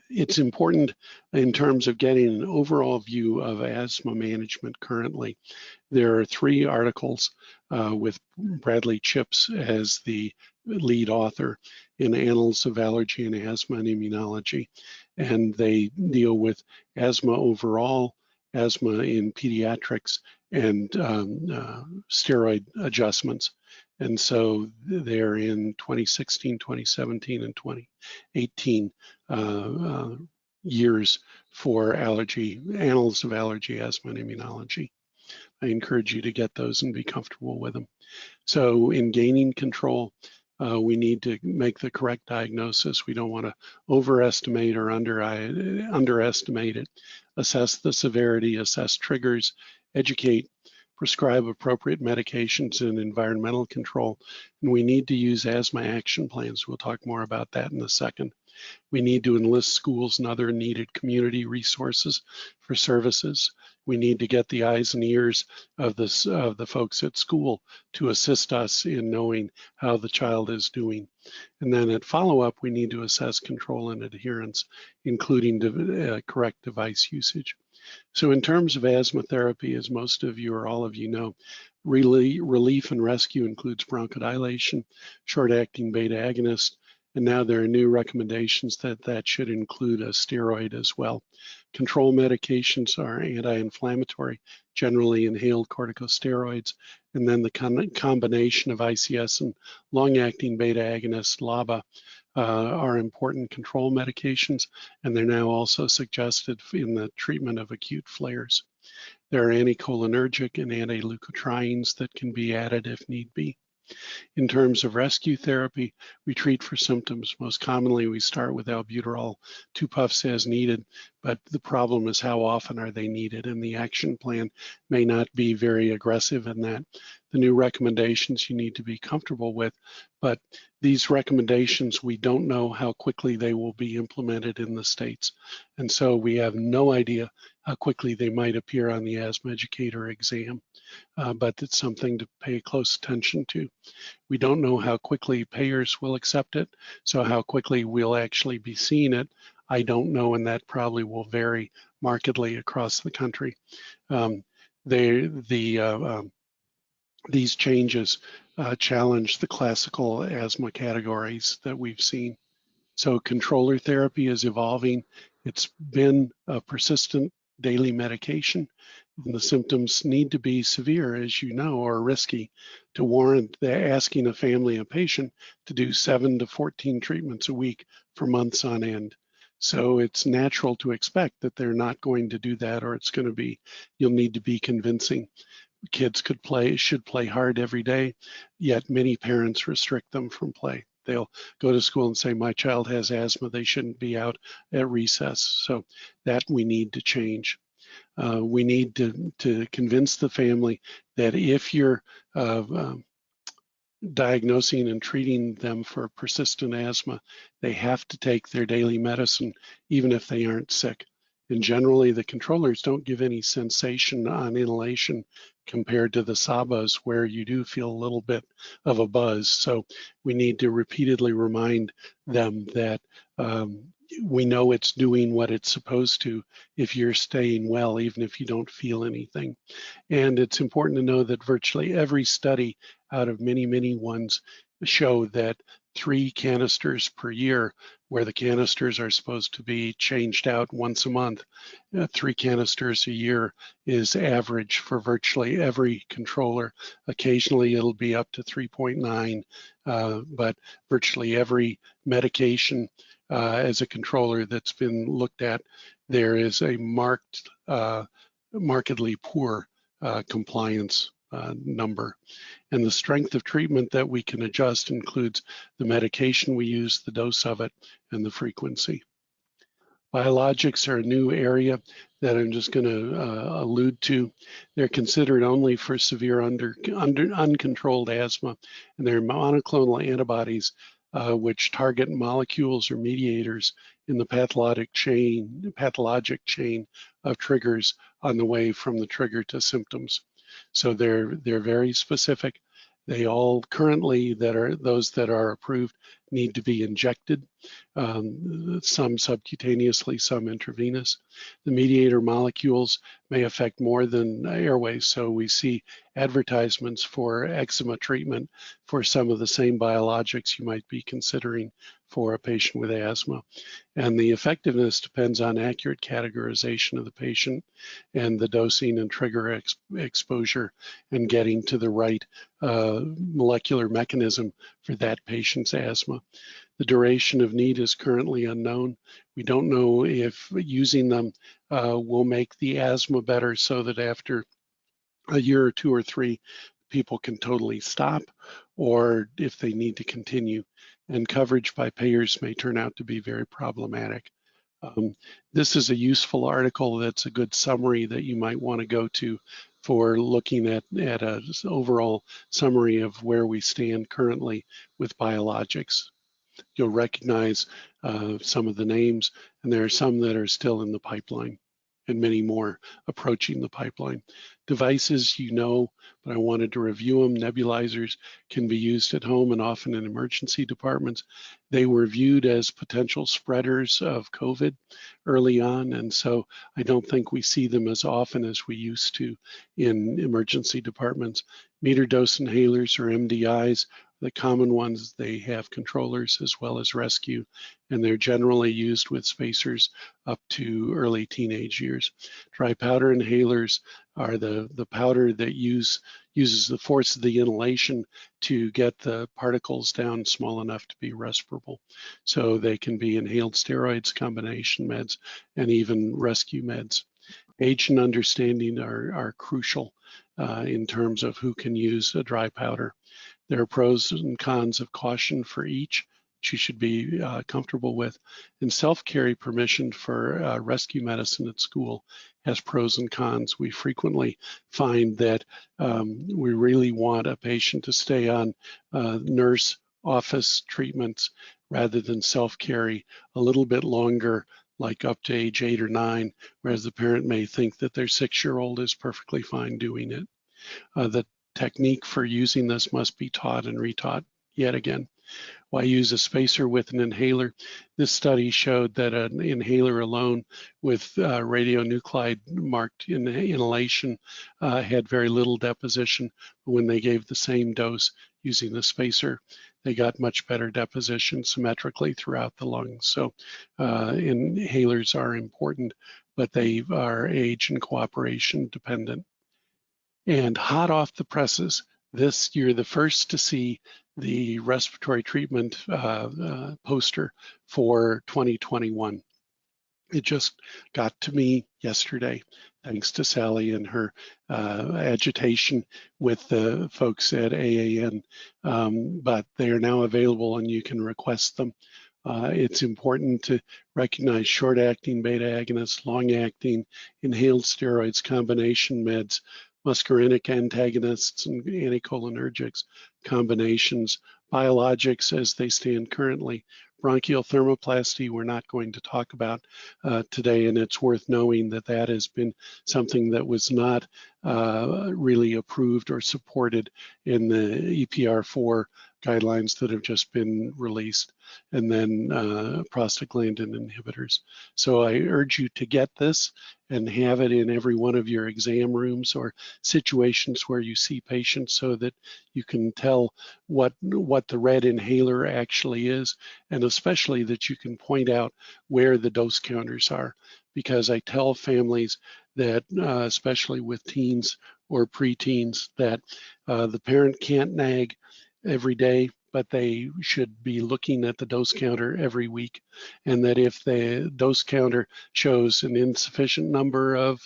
It's important in terms of getting an overall view of asthma management currently. There are 3 articles with Bradley Chips as the lead author in Annals of Allergy and Asthma and Immunology, and they deal with asthma overall, asthma in pediatrics, and steroid adjustments. And so they're in 2016, 2017, and 2018 years for allergy, Annals of Allergy, Asthma, and Immunology. I encourage you to get those and be comfortable with them. So in gaining control, we need to make the correct diagnosis. We don't want to overestimate or underestimate it. Assess the severity, assess triggers, educate, prescribe appropriate medications and environmental control. And we need to use asthma action plans. We'll talk more about that in a second. We need to enlist schools and other needed community resources for services. We need to get the eyes and ears of the folks at school to assist us in knowing how the child is doing. And then at follow-up, we need to assess control and adherence, including correct device usage. So in terms of asthma therapy, as most of you or all of you know, relief and rescue includes bronchodilation, short-acting beta agonist, and now there are new recommendations that should include a steroid as well. Control medications are anti-inflammatory, generally inhaled corticosteroids, and then the combination of ICS and long-acting beta agonist, LABA, are important control medications, and they're now also suggested in the treatment of acute flares. There are anticholinergic and anti-leukotrienes that can be added if need be. In terms of rescue therapy, we treat for symptoms. Most commonly, we start with albuterol, 2 puffs as needed, but the problem is how often are they needed, and the action plan may not be very aggressive in that. The new recommendations you need to be comfortable with, but these recommendations, we don't know how quickly they will be implemented in the states. And so we have no idea how quickly they might appear on the Asthma Educator exam, but it's something to pay close attention to. We don't know how quickly payers will accept it, so how quickly we'll actually be seeing it, I don't know, and that probably will vary markedly across the country. These changes challenge the classical asthma categories that we've seen. So controller therapy is evolving. It's been a persistent daily medication. And the symptoms need to be severe, as you know, or risky to warrant asking a family and patient to do 7 to 14 treatments a week for months on end. So it's natural to expect that they're not going to do that, or it's going to be, you'll need to be convincing. Kids should play hard every day, yet many parents restrict them from play. They'll go to school and say, my child has asthma, they shouldn't be out at recess. So that we need to change. We need to convince the family that if you're diagnosing and treating them for persistent asthma, they have to take their daily medicine, even if they aren't sick. And generally, the controllers don't give any sensation on inhalation compared to the SABAs, where you do feel a little bit of a buzz. So we need to repeatedly remind them that we know it's doing what it's supposed to if you're staying well, even if you don't feel anything. And it's important to know that virtually every study out of many, many ones show that 3 canisters per year, where the canisters are supposed to be changed out once a month, 3 canisters a year is average for virtually every controller. Occasionally it'll be up to 3.9, but virtually every medication as a controller that's been looked at, there is a markedly poor compliance number. And the strength of treatment that we can adjust includes the medication we use, the dose of it, and the frequency. Biologics are a new area that I'm just going to allude to. They're considered only for severe uncontrolled asthma, and they're monoclonal antibodies which target molecules or mediators in the pathologic chain of triggers on the way from the trigger to symptoms. So they're very specific. They all currently, those that are approved, need to be injected, some subcutaneously, some intravenous. The mediator molecules may affect more than airways, so we see advertisements for eczema treatment for some of the same biologics you might be considering for a patient with asthma. And the effectiveness depends on accurate categorization of the patient and the dosing and trigger exposure and getting to the right molecular mechanism for that patient's asthma. The duration of need is currently unknown. We don't know if using them will make the asthma better so that after a year or 2 or 3, people can totally stop, or if they need to continue. And coverage by payers may turn out to be very problematic. This is a useful article that's a good summary that you might want to go to for looking at an overall summary of where we stand currently with biologics. You'll recognize some of the names, and there are some that are still in the pipeline and many more approaching the pipeline. Devices, you know, but I wanted to review them. Nebulizers can be used at home and often in emergency departments. They were viewed as potential spreaders of COVID early on, and so I don't think we see them as often as we used to in emergency departments. Meter dose inhalers, or MDIs, the common ones. They have controllers as well as rescue, and they're generally used with spacers up to early teenage years. Dry powder inhalers are the powder that uses the force of the inhalation to get the particles down small enough to be respirable. So they can be inhaled steroids, combination meds, and even rescue meds. Age and understanding are crucial in terms of who can use a dry powder. There are pros and cons of caution for each, which you should be comfortable with. And self-carry permission for rescue medicine at school has pros and cons. We frequently find that we really want a patient to stay on nurse office treatments rather than self-carry a little bit longer, like up to age 8 or 9, whereas the parent may think that their 6-year-old is perfectly fine doing it. The technique for using this must be taught and retaught yet again. Why use a spacer with an inhaler? This study showed that an inhaler alone with radionuclide marked inhalation had very little deposition. But when they gave the same dose using the spacer, they got much better deposition symmetrically throughout the lungs. So inhalers are important but they are age and cooperation dependent. And hot off the presses, you're the first to see the respiratory treatment poster for 2021. It just got to me yesterday, thanks to Sally and her agitation with the folks at AAN, but they are now available and you can request them. It's important to recognize short-acting beta agonists, long-acting inhaled steroids, combination meds, muscarinic antagonists, and anticholinergics combinations, biologics as they stand currently. Bronchial thermoplasty we're not going to talk about today, and it's worth knowing that that has been something that was not really approved or supported in the EPR4 guidelines that have just been released, and then prostaglandin inhibitors. So I urge you to get this and have it in every one of your exam rooms or situations where you see patients so that you can tell what the red inhaler actually is, and especially that you can point out where the dose counters are. Because I tell families that, especially with teens or preteens, that the parent can't nag every day, but they should be looking at the dose counter every week. And that if the dose counter shows an insufficient number of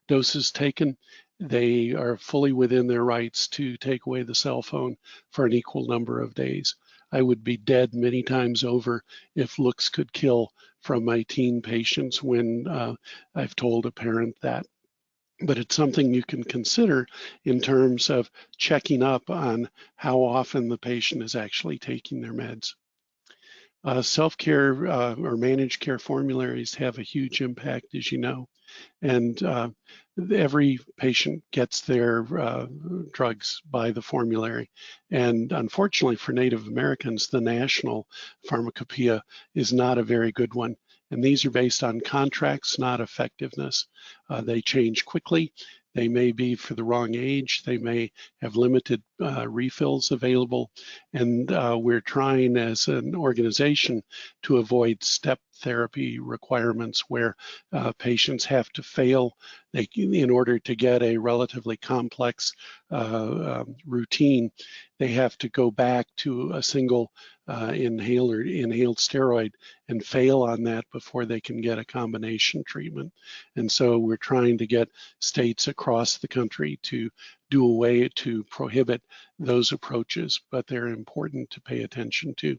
doses taken, they are fully within their rights to take away the cell phone for an equal number of days. I would be dead many times over if looks could kill from my teen patients when I've told a parent that. But it's something you can consider in terms of checking up on how often the patient is actually taking their meds. Self-care or managed care formularies have a huge impact, as you know, and every patient gets their drugs by the formulary. And unfortunately for Native Americans, the national pharmacopoeia is not a very good one. And these are based on contracts, not effectiveness. They change quickly. They may be for the wrong age. They may have limited refills available. And we're trying as an organization to avoid step therapy requirements where patients have to fail in order to get a relatively complex routine. They have to go back to a single inhaled steroid and fail on that before they can get a combination treatment. And so we're trying to get states across the country to do away, to prohibit those approaches, but they're important to pay attention to.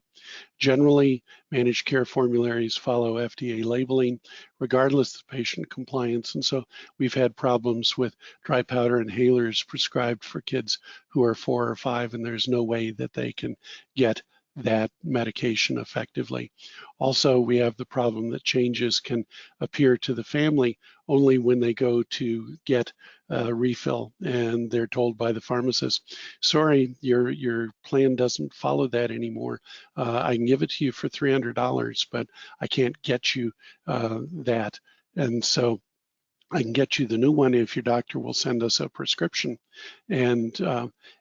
Generally, managed care formularies follow FDA labeling, regardless of patient compliance. And so we've had problems with dry powder inhalers prescribed for kids who are 4 or 5, and there's no way that they can get that medication effectively. Also, we have the problem that changes can appear to the family only when they go to get a refill and they're told by the pharmacist, sorry, your plan doesn't follow that anymore. I can give it to you for $300, but I can't get you that. And so I can get you the new one if your doctor will send us a prescription. And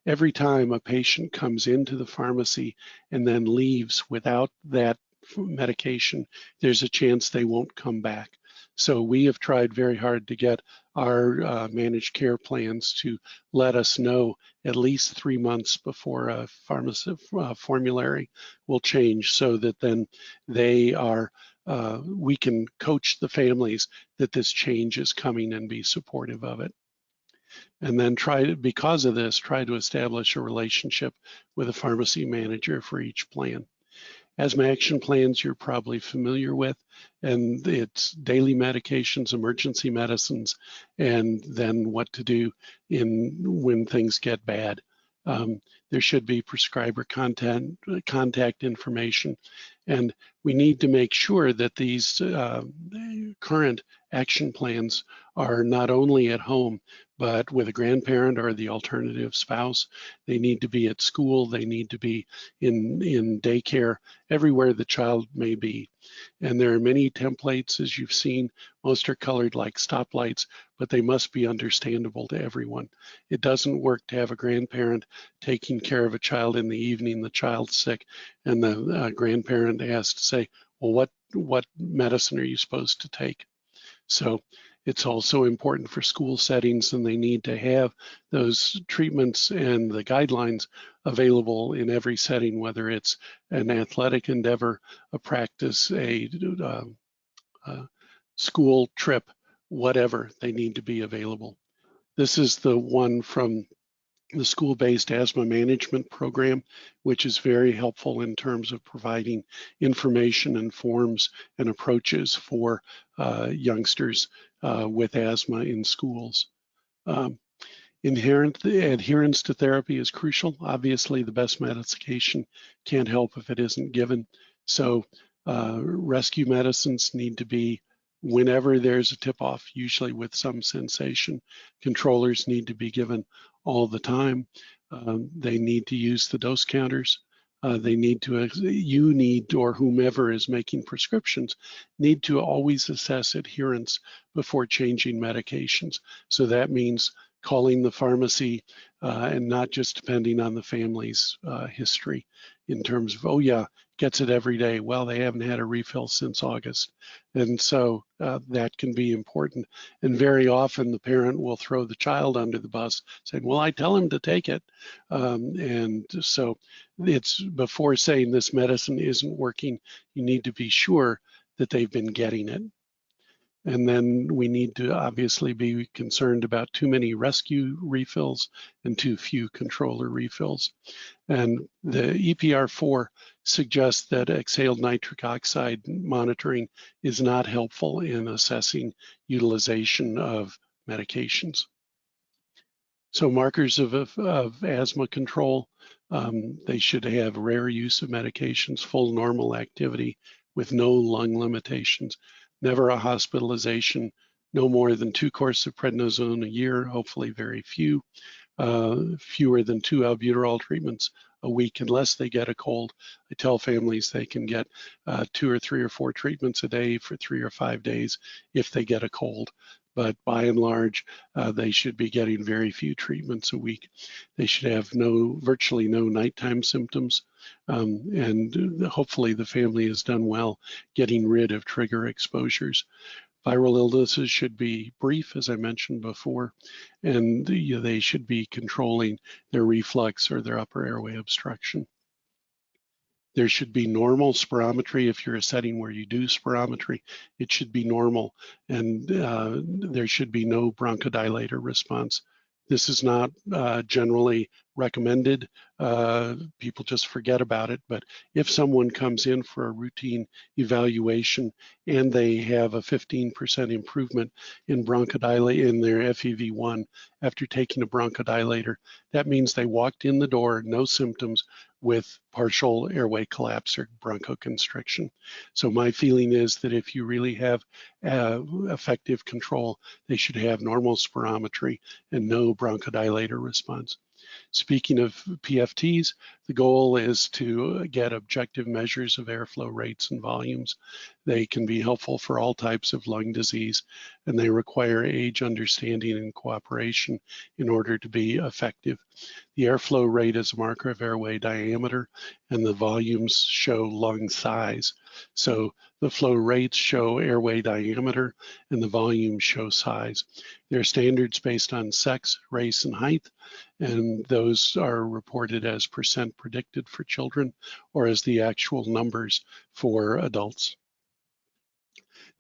every time a patient comes into the pharmacy and then leaves without that medication, there's a chance they won't come back. So we have tried very hard to get our managed care plans to let us know at least 3 months before a pharmacy formulary will change, so that then they are we can coach the families that this change is coming and be supportive of it. And then because of this, try to establish a relationship with a pharmacy manager for each plan. Asthma action plans you're probably familiar with, and it's daily medications, emergency medicines, and then what to do when things get bad. There should be prescriber contact information, and we need to make sure that these current action plans are not only at home, but with a grandparent or the alternative spouse. They need to be at school, they need to be in daycare, everywhere the child may be. And there are many templates, as you've seen. Most are colored like stoplights, but they must be understandable to everyone. It doesn't work to have a grandparent taking care of a child in the evening, the child's sick, and the grandparent has to say, well, what medicine are you supposed to take? So it's also important for school settings, and they need to have those treatments and the guidelines available in every setting, whether it's an athletic endeavor, a practice, a school trip, whatever, they need to be available. This is the one from the school-based asthma management program, which is very helpful in terms of providing information and forms and approaches for youngsters with asthma in schools. Adherence to therapy is crucial. Obviously, the best medication can't help if it isn't given. So rescue medicines need to be whenever there's a tip-off, usually with some sensation. Controllers need to be given all the time. They need to use the dose counters. They need to, you need, or whomever is making prescriptions, need to always assess adherence before changing medications. So that means calling the pharmacy and not just depending on the family's history in terms of, oh yeah, gets it every day. Well, they haven't had a refill since August. And so that can be important. And very often the parent will throw the child under the bus saying, well, I tell him to take it. And so it's before saying this medicine isn't working, you need to be sure that they've been getting it. And then we need to obviously be concerned about too many rescue refills and too few controller refills. And the EPR4 suggests that exhaled nitric oxide monitoring is not helpful in assessing utilization of medications. So markers of asthma control, they should have rare use of medications, full normal activity with no lung limitations, never a hospitalization, no more than 2 courses of prednisone a year, hopefully very few, fewer than 2 albuterol treatments a week unless they get a cold. I tell families they can get 2 or 3 or 4 treatments a day for 3 or 5 days if they get a cold. But by and large, they should be getting very few treatments a week. They should have virtually no nighttime symptoms, and hopefully the family has done well getting rid of trigger exposures. Viral illnesses should be brief, as I mentioned before, and they should be controlling their reflux or their upper airway obstruction. There should be normal spirometry. If you're a setting where you do spirometry, it should be normal, and there should be no bronchodilator response. This is not generally recommended. People just forget about it, but if someone comes in for a routine evaluation and they have a 15% improvement in bronchodilate in their FEV1 after taking a bronchodilator, that means they walked in the door, no symptoms, with partial airway collapse or bronchoconstriction. So my feeling is that if you really have effective control, they should have normal spirometry and no bronchodilator response. Speaking of PFTs, the goal is to get objective measures of airflow rates and volumes. They can be helpful for all types of lung disease, and they require age understanding and cooperation in order to be effective. The airflow rate is a marker of airway diameter, and the volumes show lung size. So the flow rates show airway diameter, and the volumes show size. There are standards based on sex, race, and height, and those are reported as percent predicted for children or as the actual numbers for adults.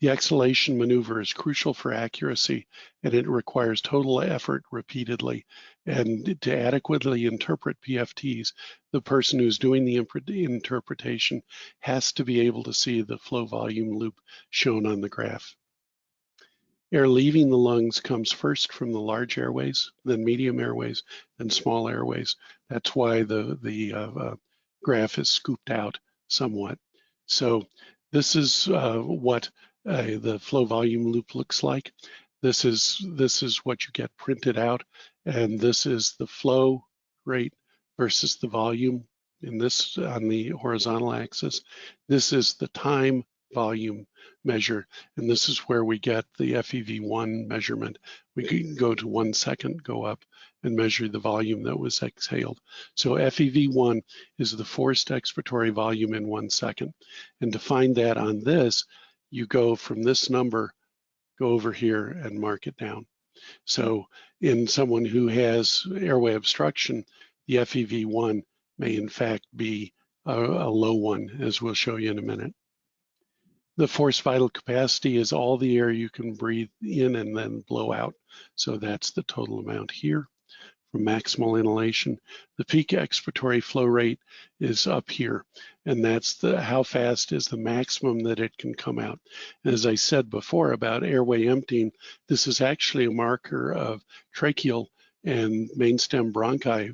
The exhalation maneuver is crucial for accuracy, and it requires total effort repeatedly. And to adequately interpret PFTs, the person who's doing the interpretation has to be able to see the flow volume loop shown on the graph. Air leaving the lungs comes first from the large airways, then medium airways, then small airways. That's why the graph is scooped out somewhat. So this is what the flow volume loop looks like. This is what you get printed out, and this is the flow rate versus the volume in this on the horizontal axis. This is the time volume measure, and this is where we get the FEV1 measurement. We can go to 1 second, go up and measure the volume that was exhaled. So FEV1 is the forced expiratory volume in 1 second. And to find that on this, you go from this number, go over here and mark it down. So in someone who has airway obstruction, the FEV1 may in fact be a low one, as we'll show you in a minute. The forced vital capacity is all the air you can breathe in and then blow out. So that's the total amount here from maximal inhalation. The peak expiratory flow rate is up here, and that's how fast is the maximum that it can come out. And as I said before about airway emptying, this is actually a marker of tracheal and mainstem bronchi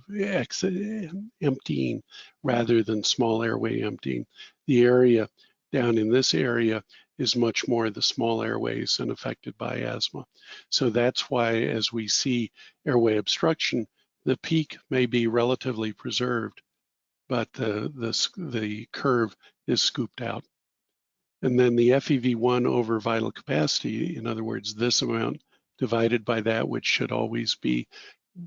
emptying rather than small airway emptying. The area down in this area is much more the small airways and affected by asthma. So that's why as we see airway obstruction, the peak may be relatively preserved, but the curve is scooped out. And then the FEV1 over vital capacity, in other words, this amount divided by that, which should always be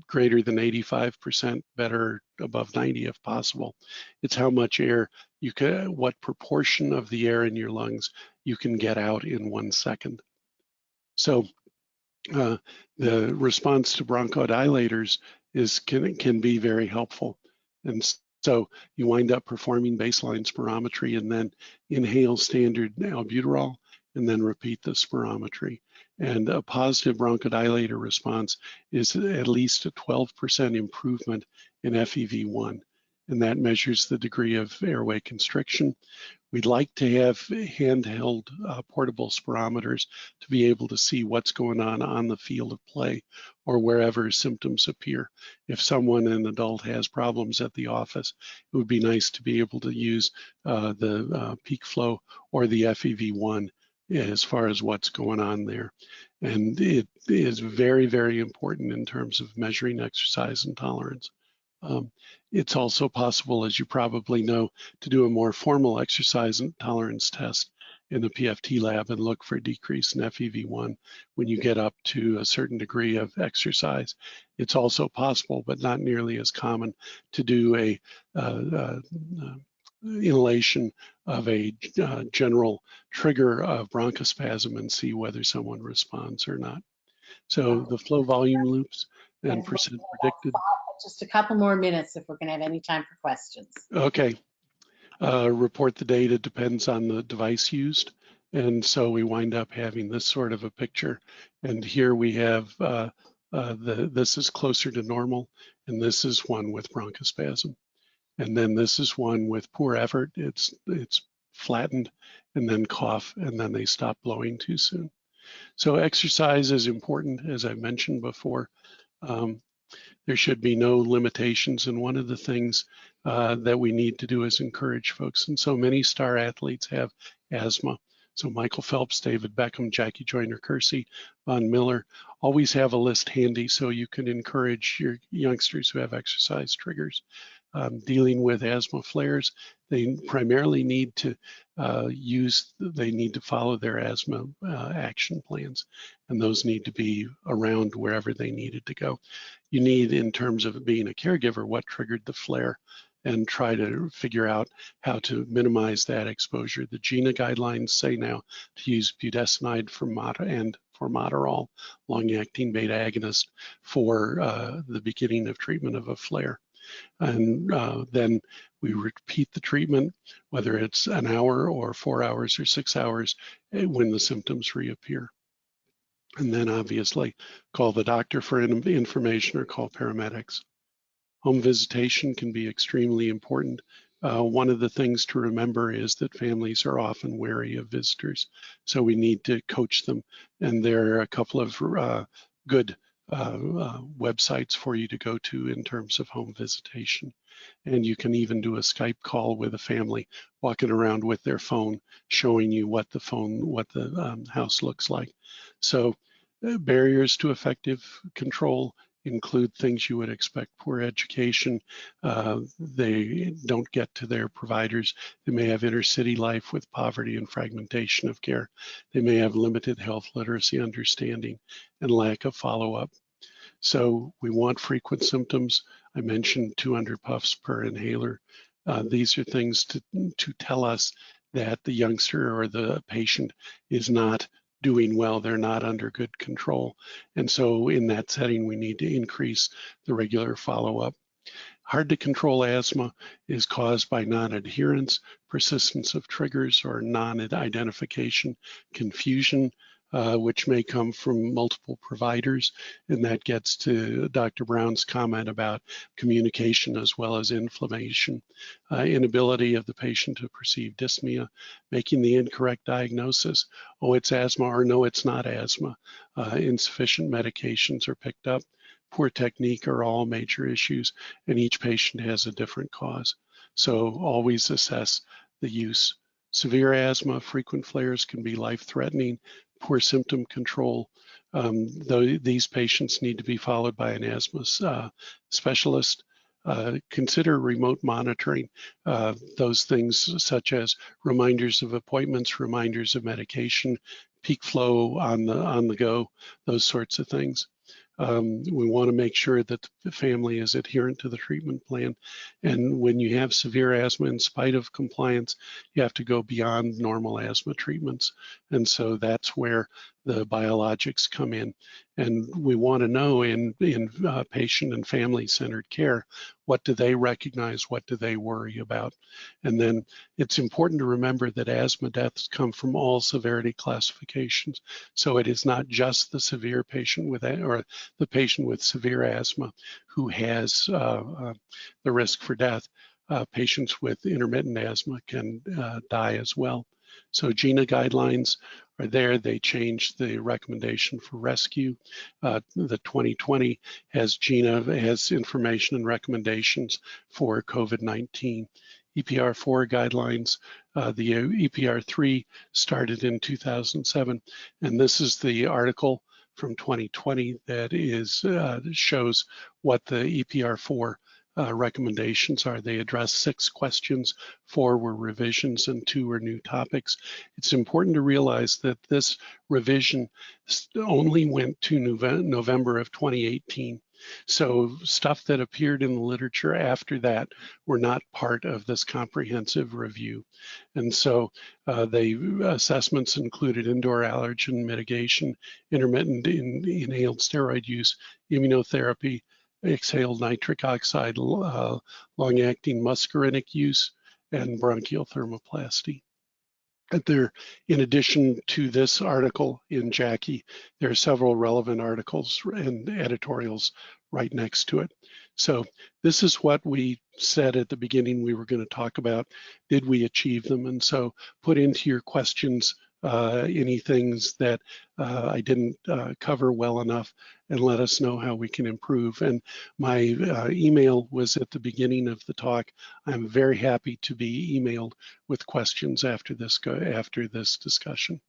greater than 85%, better above 90 if possible. It's how much air you can, what proportion of the air in your lungs you can get out in 1 second. So the response to bronchodilators can be very helpful. And so you wind up performing baseline spirometry and then inhale standard albuterol and then repeat the spirometry. And a positive bronchodilator response is at least a 12% improvement in FEV1. And that measures the degree of airway constriction. We'd like to have handheld portable spirometers to be able to see what's going on the field of play or wherever symptoms appear. If someone, an adult, has problems at the office, it would be nice to be able to use the peak flow or the FEV1 as far as what's going on there. And it is very, very important in terms of measuring exercise intolerance. It's also possible, as you probably know, to do a more formal exercise intolerance test in the PFT lab and look for a decrease in FEV1 when you get up to a certain degree of exercise. It's also possible, but not nearly as common, to do a inhalation of a general trigger of bronchospasm and see whether someone responds or not. So the flow volume loops and percent predicted. Just a couple more minutes if we're going to have any time for questions. Okay. Report the data depends on the device used. And so we wind up having this sort of a picture. And here we have, this is closer to normal, and this is one with bronchospasm. And then this is one with poor effort. It's flattened, and then cough, and then they stop blowing too soon. So exercise is important, as I mentioned before. There should be no limitations, and one of the things that we need to do is encourage folks. And so many star athletes have asthma. So Michael Phelps, David Beckham, Jackie Joyner-Kersee, Von Miller, always have a list handy so you can encourage your youngsters who have exercise triggers. Dealing with asthma flares, they primarily need to follow their asthma action plans, and those need to be around wherever they needed to go. You need, in terms of being a caregiver, what triggered the flare, and try to figure out how to minimize that exposure. The GINA guidelines say now to use budesonide for formoterol, long-acting beta agonist, for the beginning of treatment of a flare. And then we repeat the treatment, whether it's an hour or 4 hours or 6 hours, when the symptoms reappear. And then obviously call the doctor for information or call paramedics. Home visitation can be extremely important. One of the things to remember is that families are often wary of visitors, so we need to coach them. And there are a couple of good websites for you to go to in terms of home visitation. And you can even do a Skype call with a family walking around with their phone, showing you what the house looks like. So barriers to effective control include things you would expect: poor education, they don't get to their providers, they may have inner city life with poverty and fragmentation of care, they may have limited health literacy understanding and lack of follow-up. So we want frequent symptoms. I mentioned 200 puffs per inhaler. These are things to tell us that the youngster or the patient is not doing well, they're not under good control. And so in that setting, we need to increase the regular follow-up. Hard to control asthma is caused by non-adherence, persistence of triggers, or non-identification, confusion, which may come from multiple providers. And that gets to Dr. Brown's comment about communication as well as inflammation, inability of the patient to perceive dyspnea, making the incorrect diagnosis. Oh, it's asthma, or no, it's not asthma. Insufficient medications are picked up. Poor technique are all major issues, and each patient has a different cause. So always assess the use. Severe asthma, frequent flares can be life-threatening. Poor symptom control. These patients need to be followed by an asthma specialist. Consider remote monitoring, those things such as reminders of appointments, reminders of medication, peak flow on the go, those sorts of things. We want to make sure that the family is adherent to the treatment plan. And when you have severe asthma, in spite of compliance, you have to go beyond normal asthma treatments. And so that's where the biologics come in. And we want to know in patient and family-centered care, what do they recognize? What do they worry about? And then it's important to remember that asthma deaths come from all severity classifications. So it is not just the severe patient with, or the patient with severe asthma who has the risk for death. Patients with intermittent asthma can die as well. So GINA guidelines are there. They changed the recommendation for rescue. The 2020 has GINA, has information and recommendations for COVID-19. EPR4 guidelines, the EPR3 started in 2007, and this is the article from 2020 that is shows what the EPR4 recommendations are. They address 6 questions, 4 were revisions and 2 were new topics. It's important to realize that this revision only went to November of 2018. So stuff that appeared in the literature after that were not part of this comprehensive review. And so the assessments included indoor allergen mitigation, intermittent inhaled steroid use, immunotherapy, exhaled nitric oxide, long-acting muscarinic use, and bronchial thermoplasty. In addition to this article in JACI, there are several relevant articles and editorials right next to it. So this is what we said at the beginning we were going to talk about. Did we achieve them? And so put into your questions any things that I didn't cover well enough, and let us know how we can improve. And my email was at the beginning of the talk. I'm very happy to be emailed with questions after this discussion.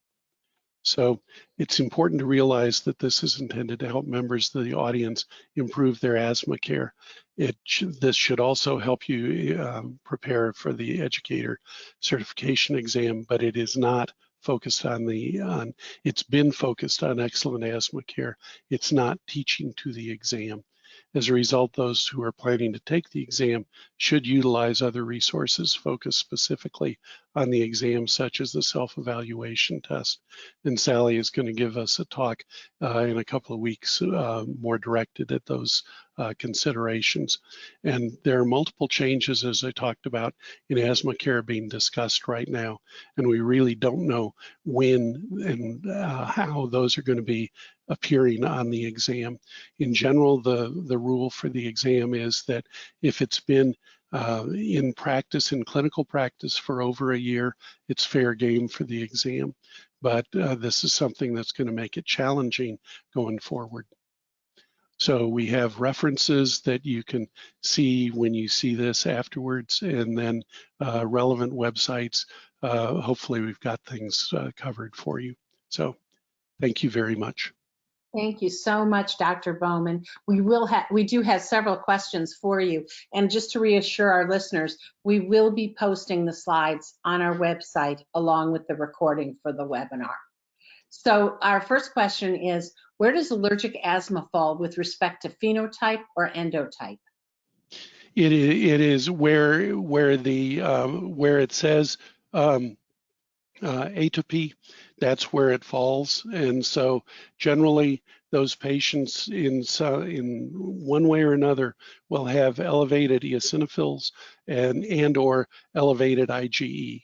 So it's important to realize that this is intended to help members of the audience improve their asthma care. This should also help you prepare for the educator certification exam, but it is not focused on it's been focused on excellent asthma care. It's not teaching to the exam. As a result, those who are planning to take the exam should utilize other resources focused specifically on the exam, such as the self-evaluation test. And Sally is going to give us a talk in a couple of weeks more directed at those considerations. And there are multiple changes, as I talked about, in asthma care being discussed right now. And we really don't know when and how those are going to be appearing on the exam. In general, the rule for the exam is that if it's been in practice, in clinical practice for over a year, it's fair game for the exam. But this is something that's going to make it challenging going forward. So we have references that you can see when you see this afterwards, and then relevant websites. Hopefully we've got things covered for you. So thank you very much. Thank you so much, Dr. Bowman. We do have several questions for you. And just to reassure our listeners, we will be posting the slides on our website along with the recording for the webinar. So our first question is, where does allergic asthma fall with respect to phenotype or endotype? It is where it says atopy, that's where it falls. And so generally those patients in one way or another will have elevated eosinophils and or elevated IgE.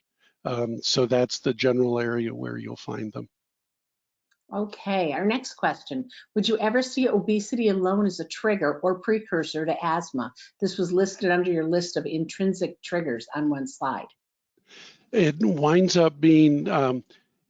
So that's the general area where you'll find them. Okay, our next question. Would you ever see obesity alone as a trigger or precursor to asthma? This was listed under your list of intrinsic triggers on one slide. It winds up being,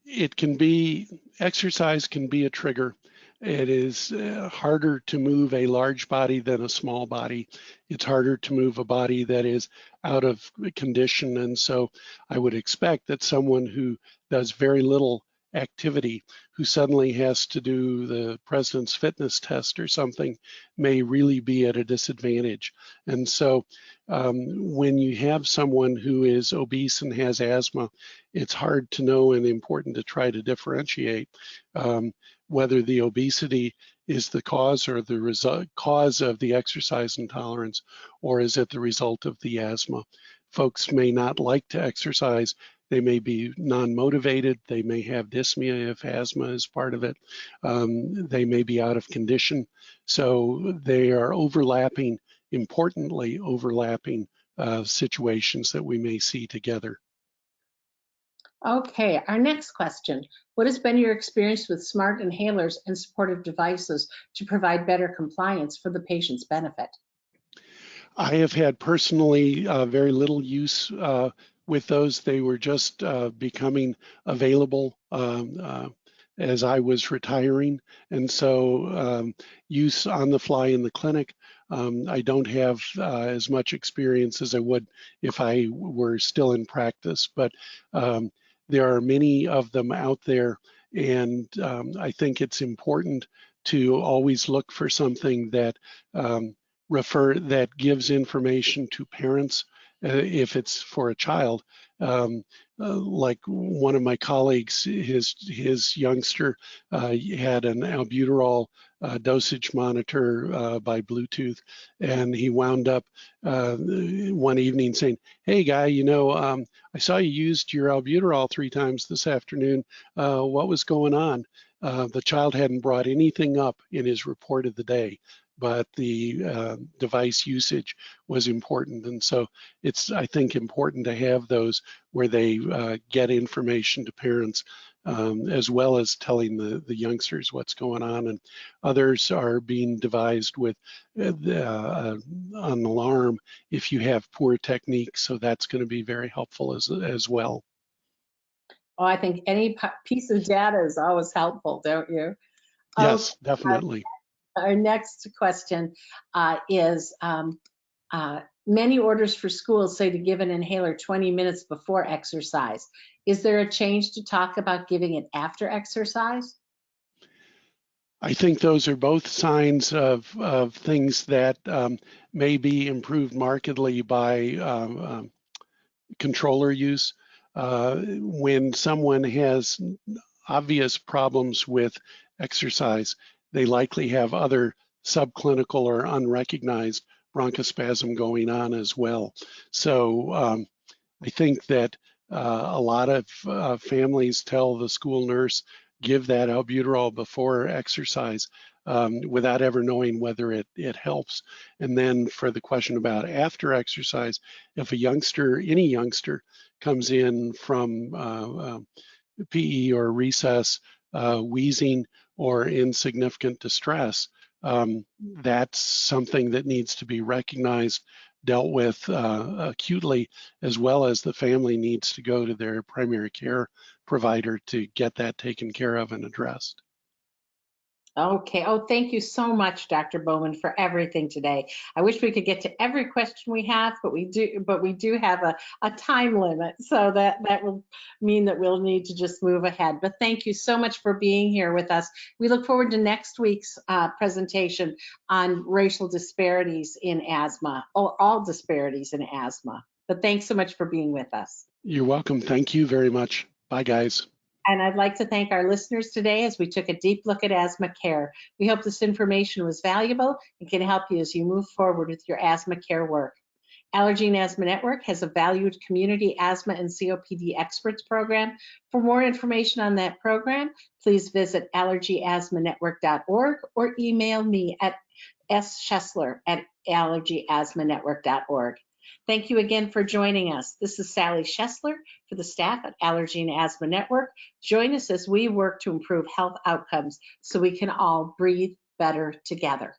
it can be, exercise can be a trigger. It is harder to move a large body than a small body. It's harder to move a body that is out of condition. And so I would expect that someone who does very little activity, who suddenly has to do the president's fitness test or something, may really be at a disadvantage. And so when you have someone who is obese and has asthma, it's hard to know and important to try to differentiate whether the obesity is the cause or the cause of the exercise intolerance, or is it the result of the asthma. Folks may not like to exercise. They may be non-motivated. They may have dyspnea if asthma is part of it. They may be out of condition. So they are overlapping, importantly overlapping situations that we may see together. Okay, our next question. What has been your experience with smart inhalers and supportive devices to provide better compliance for the patient's benefit? I have had personally very little use with those. They were just becoming available as I was retiring. And so use on the fly in the clinic, I don't have as much experience as I would if I were still in practice, but there are many of them out there. And I think it's important to always look for something that that gives information to parents if it's for a child. Like one of my colleagues, his youngster had an albuterol dosage monitor by Bluetooth, and he wound up one evening saying, "Hey guy, you know, I saw you used your albuterol 3 times this afternoon. What was going on?" The child hadn't brought anything up in his report of the day, but the device usage was important. And so it's, I think, important to have those where they get information to parents as well as telling the youngsters what's going on. And others are being devised with an alarm if you have poor technique. So that's going to be very helpful as well. Oh, I think any piece of data is always helpful, don't you? Yes, definitely. Our next question is, many orders for schools say to give an inhaler 20 minutes before exercise. Is there a change to talk about giving it after exercise? I think those are both signs of things that may be improved markedly by controller use. When someone has obvious problems with exercise, they likely have other subclinical or unrecognized bronchospasm going on as well. So I think that a lot of families tell the school nurse, give that albuterol before exercise without ever knowing whether it helps. And then for the question about after exercise, if a youngster, any youngster, comes in from PE or recess, wheezing or in significant distress, that's something that needs to be recognized, dealt with acutely, as well as the family needs to go to their primary care provider to get that taken care of and addressed. Okay. Oh, thank you so much, Dr. Bowman, for everything today. I wish we could get to every question we have, but we do have a time limit, so that will mean that we'll need to just move ahead. But thank you so much for being here with us. We look forward to next week's presentation on racial disparities in asthma, or all disparities in asthma. But thanks so much for being with us. You're welcome. Thank you very much. Bye, guys. And I'd like to thank our listeners today as we took a deep look at asthma care. We hope this information was valuable and can help you as you move forward with your asthma care work. Allergy and Asthma Network has a valued community asthma and COPD experts program. For more information on that program, please visit allergyasthmanetwork.org or email me at sschessler@allergyasthmanetwork.org. Thank you again for joining us. This is Sally Schessler for the staff at Allergy and Asthma Network. Join us as we work to improve health outcomes so we can all breathe better together.